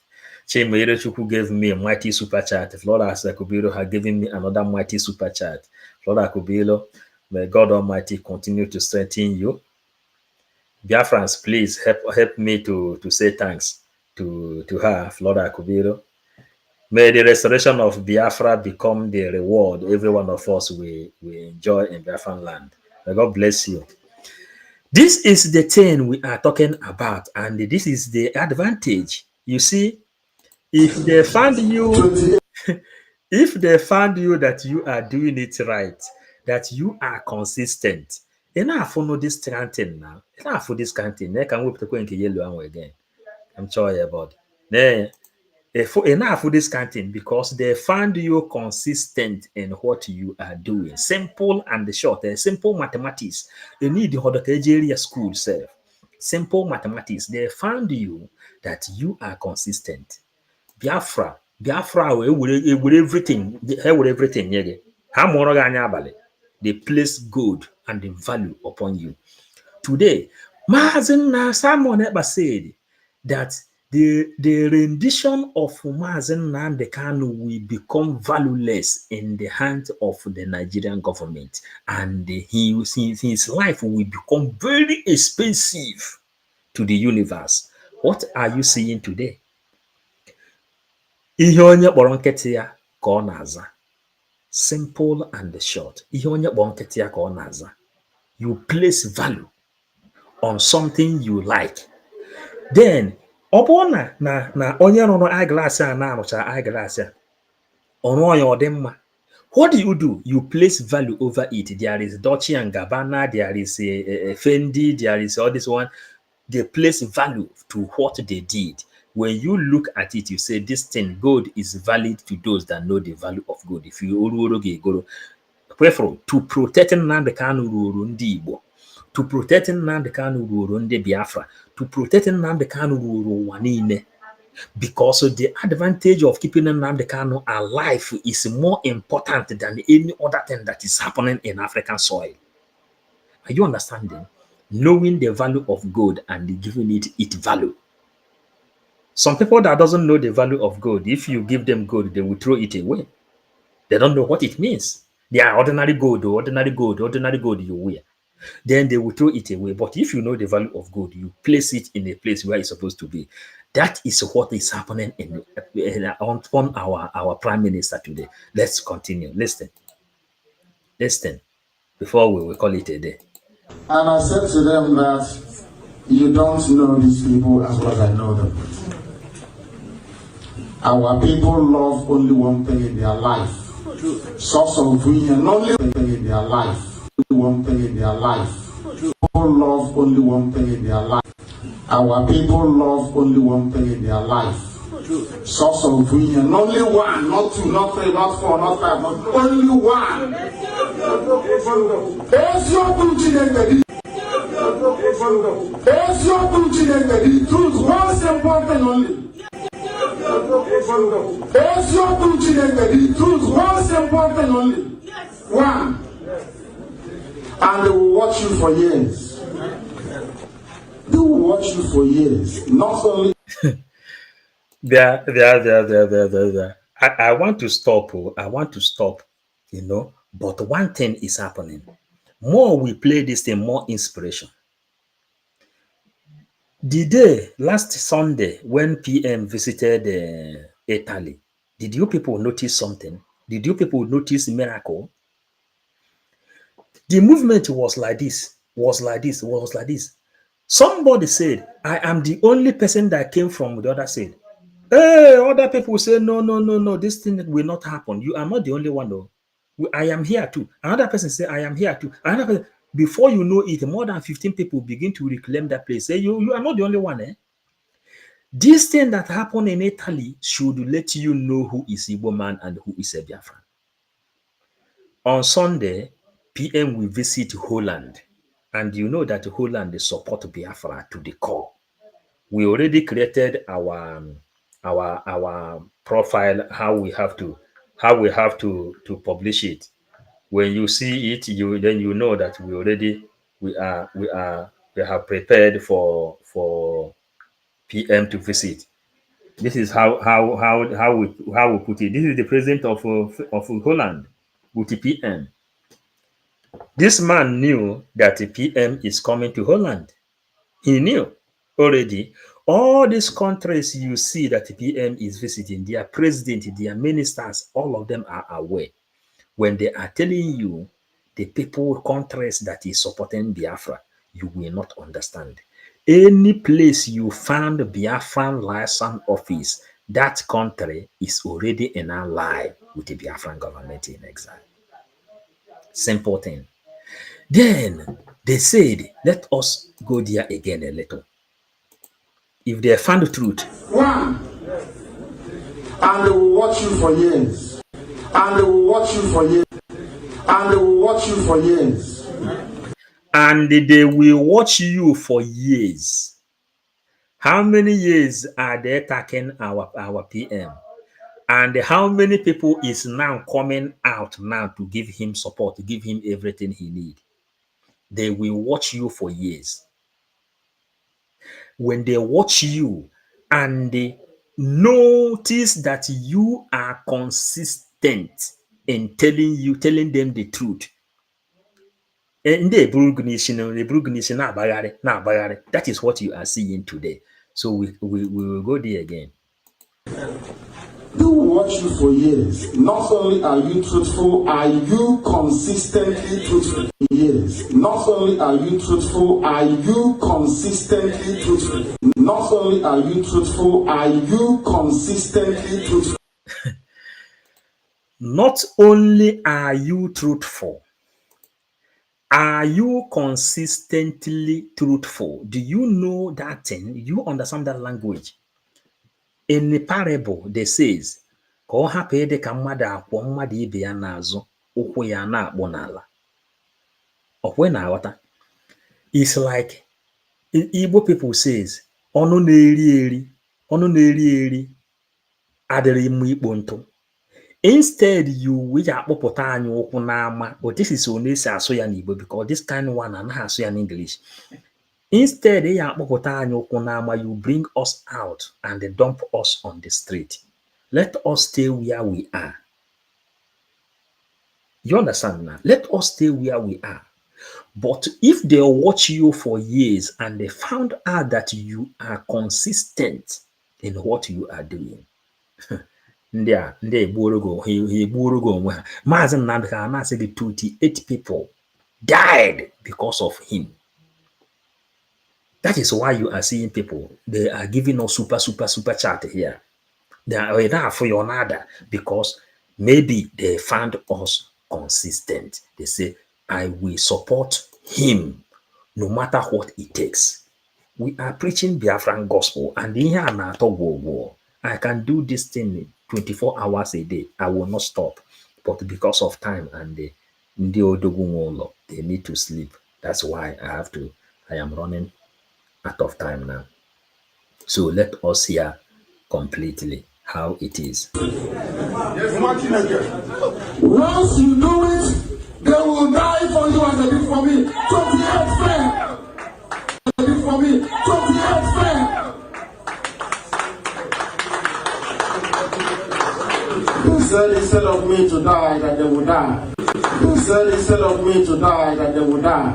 Chimere Chukwu gave me a mighty super chat. Flora Kubilo has given me another mighty super chat. Flora Kubilo, may God Almighty continue to strengthen you. Biafrans, please help me to say thanks to her, Flora Kubilo. May the restoration of Biafra become the reward every one of us we enjoy in Biafran land. May God bless you. This is the thing we are talking about, and this is the advantage. You see, if they find you, if they find you that you are doing it right, that you are consistent, enough for no this kind thing now. Enough for this kind of thing. They can whip the coin yellow again. I'm sorry about it. Enough for this kind of thing because they find you consistent in what you are doing. Simple and short. Simple mathematics. You need the Hodokejeria school self. Simple mathematics. They found you that you are consistent. Biafra with everything. With everything. They place good and the value upon you. Today, Mazen Simon Ekpa said that the rendition of Mazen Nnamdi Kanu will become valueless in the hands of the Nigerian government, and his life will become very expensive to the universe. What are you seeing today? Ihe onye kpọrọ nkịtị ya ka ọ na-aza. Simple and short. Ihe onye kpọrọ nkịtị ya ka ọ na-aza. You place value on something you like. Then, ọ bụrụ na onye rụrụ eyeglass a na-arụcha eyeglass a, ọ rụọ ya ọ dị mma. What do? You place value over it. There is Dolce & Gabbana, there is Fendi, there is all this one. They place value to what they did. When you look at it, you say this thing, gold is valid to those that know the value of gold. If you prefer to protect Nnamdi Kanu ruru ndị Igbo, to protect Nnamdi Kanu ruru ndị Biafra, to protect Nnamdi Kanu ruru ụwa niile. Because the advantage of keeping Nnamdi Kanu alive is more important than any other thing that is happening in African soil. Are you understanding? Knowing the value of gold and giving it value. Some people that doesn't know the value of gold, if you give them gold, they will throw it away. They don't know what it means. They are ordinary gold you wear. Then they will throw it away. But if you know the value of gold, you place it in a place where it's supposed to be. That is what is happening on our Prime Minister today. Let's continue. Listen. Before we will call it a day. And I said to them that you don't know these people as well as I know them. Our people love only one thing in their life. Source of union, only one thing in their life. Only one thing in their life. People love only one thing in their life. Our people love only one thing in their life. Source of union, only one, not two, not three, not four, not five, not only one. There's your the truth, one simple thing only. There's your the truth, one simple thing only. One. And they will watch you for years. They will watch you for years. Not only. There. I want to stop. But one thing is happening. More we play this thing, more inspiration. The day last Sunday when PM visited Italy, did you people notice something? Did you people notice miracle? The movement was like this, was like this, was like this. Somebody said, I am the only person that came from the other side. Hey, other people say, no, no, no, no, this thing will not happen. You are not the only one, though. I am here too. Another person say, I am here too. Another person, before you know it, more than 15 people begin to reclaim that place. Say, you are not the only one, eh? This thing that happened in Italy should let you know who is Igbo man and who is a Biafran. On Sunday, PM will visit Holland. And you know that Holland support Biafra to the core. We already created our profile, how we have to publish it. When you see it, then you know that we have prepared for PM to visit. This is how we put it. This is the president of Holland with the PM. This man knew that the PM is coming to Holland. He knew already. All these countries you see that the PM is visiting, their president, their ministers, all of them are aware. When they are telling you the people, countries that is supporting Biafra, you will not understand. Any place you found Biafran license office, that country is already in ally with the Biafran government in exile. Simple thing. Then they said, let us go there again a little. If they found the truth. One, and they will watch you for years. And they will watch you for years. And they will watch you for years. And they will watch you for years. How many years are they attacking our PM? And how many people is now coming out now to give him support, to give him everything he needs? They will watch you for years. When they watch you and they notice that you are consistent in telling them the truth. That is what you are seeing today. So we will go there again. They will watch you for years. Not only are you truthful, are you consistently truthful? Years. Not only are you truthful, are you consistently truthful? Not only are you truthful, are you consistently truthful? Not only are you truthful, are you consistently truthful? Do you know that thing? You understand that language? In the parable, they says, ka ọ hapụ ịdị ka mmadụ akwọ mmadụ ibe ya n'azụ, ụkwụ ya na-akpụ n'ala. Ọkwe na-aghọta? It's like Igbo people says, ọnụ na-eri eri adịrị mma ikpo ntụ. Instead, you which akpọpụta anyị ụkwụ n'ama, but this is only esi asụ ya n'Igbo because this kind of one anaghị asụ ya n'English. Instead, you bring us out and dump us on the street. Let us stay where we are. You understand now? Let us stay where we are. But if they watch you for years and they found out that you are consistent in what you are doing, Mazen Nandka, 28 people died because of him. That is why you are seeing people, they are giving us super chat here. They are there for your nada because maybe they found us consistent. They say, I will support him no matter what it takes. We are preaching Biafran gospel and in here war. I can do this thing 24 hours a day. I will not stop. But because of time and they need to sleep. That's why I am running out of time now. So let us hear completely how it is. Once you do it, they will die for you as they did for me. 28 fair. They did for me. 28 fair. Who said instead of me to die that they will die? Who said instead of me to die that they would die?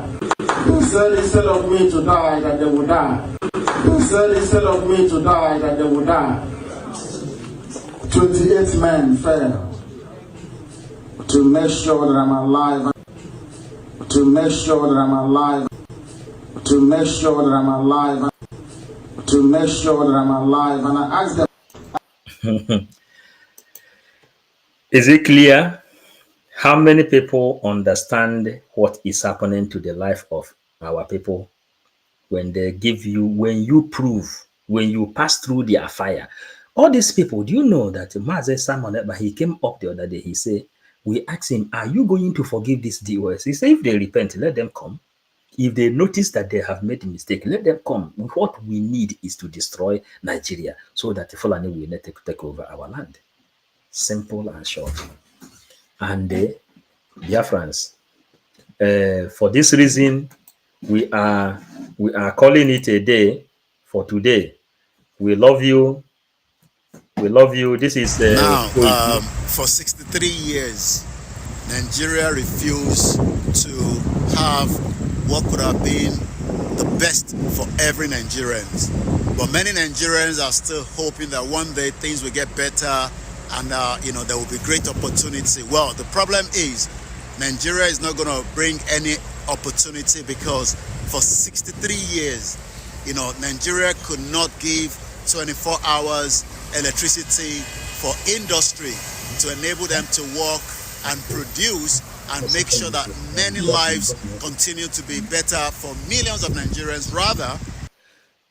Who said instead of me to die that they would die? Who said instead of me to die that they would die? 28 men fell to make sure that I'm alive. To make sure that I'm alive. To make sure that I'm alive. To make sure that I'm alive. And I asked them. Is it clear? How many people understand what is happening to the life of our people when they give you, when you prove, when you pass through their fire? All these people, do you know that Mazen Simon, he came up the other day, he said, we asked him, are you going to forgive these DOS? He said, if they repent, let them come. If they notice that they have made a mistake, let them come. What we need is to destroy Nigeria so that the Fulani will not take over our land. Simple and short. And Biafrans, for this reason, we are calling it a day for today. We love you. We love you. This is Now, for 63 years, Nigeria refused to have what could have been the best for every Nigerian. But many Nigerians are still hoping that one day things will get better and there will be great opportunity. Well, the problem is Nigeria is not going to bring any opportunity because for 63 years, Nigeria could not give 24 hours electricity for industry to enable them to work and produce and make sure that many lives continue to be better for millions of Nigerians. Rather,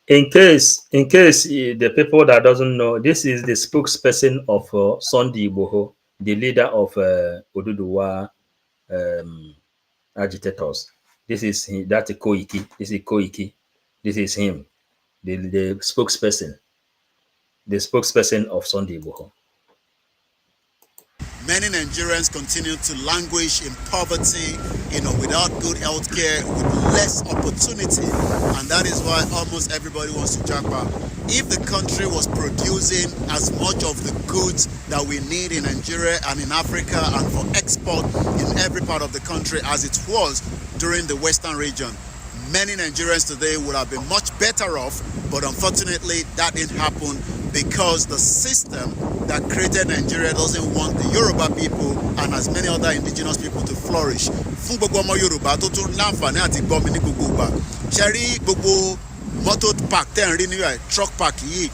in case the people that doesn't know, this is the spokesperson of Sunday Igboho, the leader of Oduduwa agitators. This is that's Koiki. This is Koiki. This is him, the spokesperson of Sunday Igboho. many Nigerians continue to languish in poverty, without good health care, with less opportunity. And that is why almost everybody wants to japa. If the country was producing as much of the goods that we need in Nigeria and in Africa and for export in every part of the country as it was during the Western region, many Nigerians today would have been much better off, but unfortunately that didn't happen because the system that created Nigeria doesn't want the Yoruba people and as many other indigenous people to flourish. Fún gbogbo ọmọ Yorùbá tó tún láǹfààní àti gbọ́ mi ní gbogbo ìgbà. Ṣé rí gbogbo motor park tẹ́ ń rí níbí truck park yìí,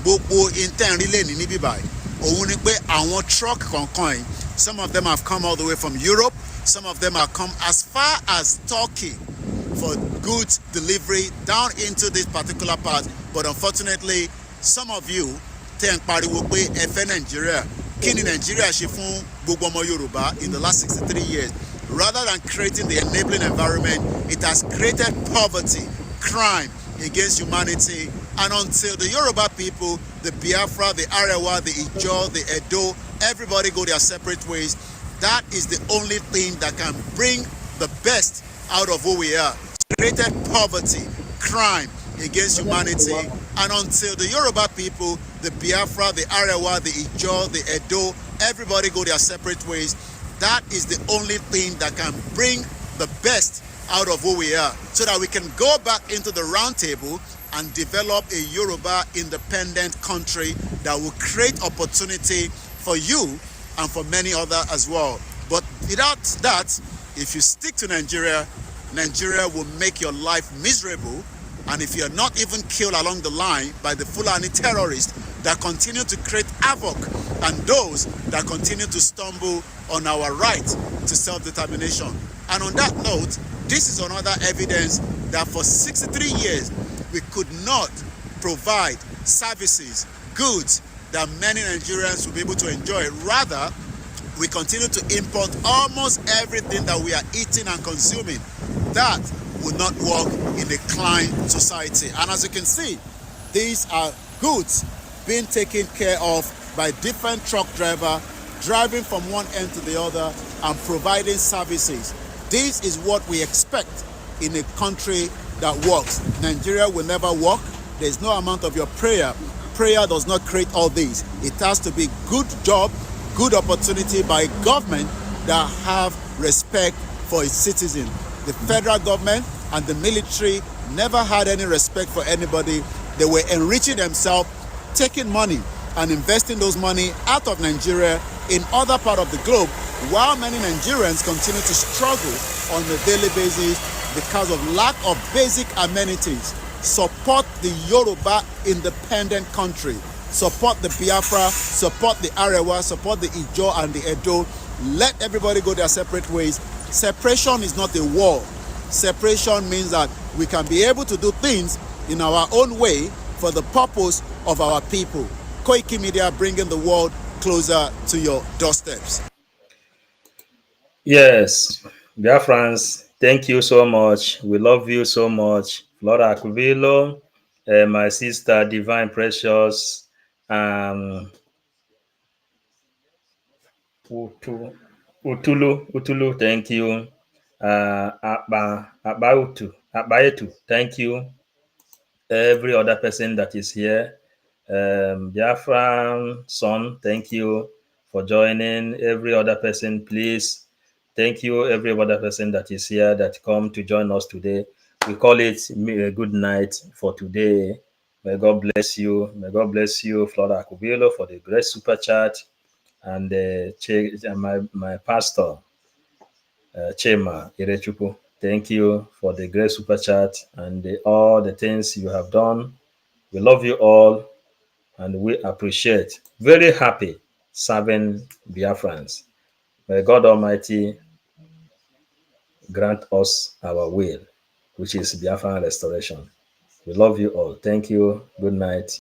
gbogbo in tẹ́ ń rí lẹ́ni níbí báyìí. Òun ni pé àwọn truck kọ̀ọ̀kan yìí, some of them have come all the way from Europe, some of them have come as far as Turkey for goods delivery down into this particular part. But unfortunately, some of you tẹ́ ń pariwo pé ẹ fẹ́ Nigeria. Kí ni Nigeria ṣe fún gbogbo ọmọ Yorùbá in the last 63 years? Rather than creating the enabling environment, it has created poverty, crime against humanity. And until the Yoruba people, the Biafra, the Ayaba, the Ijo, the Edo, everybody go their separate ways, that is the only thing that can bring the best out of who we are. Created poverty, crime against humanity. And until the Yoruba people, the Biafra, the Ayaba, the Ijo, the Edo, everybody go their separate ways, that is the only thing that can bring the best out of who we are, so that we can go back into the round table and develop a Yoruba independent country that will create opportunity for you and for many others as well. But without that, if you stick to Nigeria, Nigeria will make your life miserable. And if you're not even killed along the line by the Fulani terrorists that continue to create havoc and those that continue to stumble on our right to self-determination. And on that note, this is another evidence that for 63 years, we could not provide services, goods that many Nigerians will be able to enjoy. Rather, we continue to import almost everything that we are eating and consuming. That would not work in a client society. And as you can see, these are goods being taken care of by different truck drivers, driving from one end to the other and providing services. This is what we expect in a country that works. Nigeria will never work. There's no amount of your prayer. Prayer does not create all these. It has to be good job, good opportunity by government that have respect for its citizens. The federal government and the military never had any respect for anybody. They were enriching themselves, taking money and investing those money out of Nigeria in other parts of the globe, while many Nigerians continue to struggle on a daily basis because of lack of basic amenities. Support the Yoruba independent country. Support the Biafra, support the Arewa, support the Ijo and the Edo. Let everybody go their separate ways. Separation is not a war. Separation means that we can be able to do things in our own way for the purpose of our people. Koiki Media, bringing the world closer to your doorsteps. Yes, Biafrans, thank you so much. We love you so much. Flora Akuvilo, my sister, Divine Precious, Utulu, thank you. Akpa thank you. Every other person that is here. Biafran son, thank you for joining. Every other person, please. Thank you, every other person that is here that come to join us today. We call it a good night for today. May God bless you. May God bless you, Flora Akubilo, for the great super chat. And my pastor, Chema Irechukwu, thank you for the great super chat and all the things you have done. We love you all and we appreciate. Very happy serving Biafrans. May God Almighty grant us our will, which is Biafran restoration. We love you all. Thank you. Good night.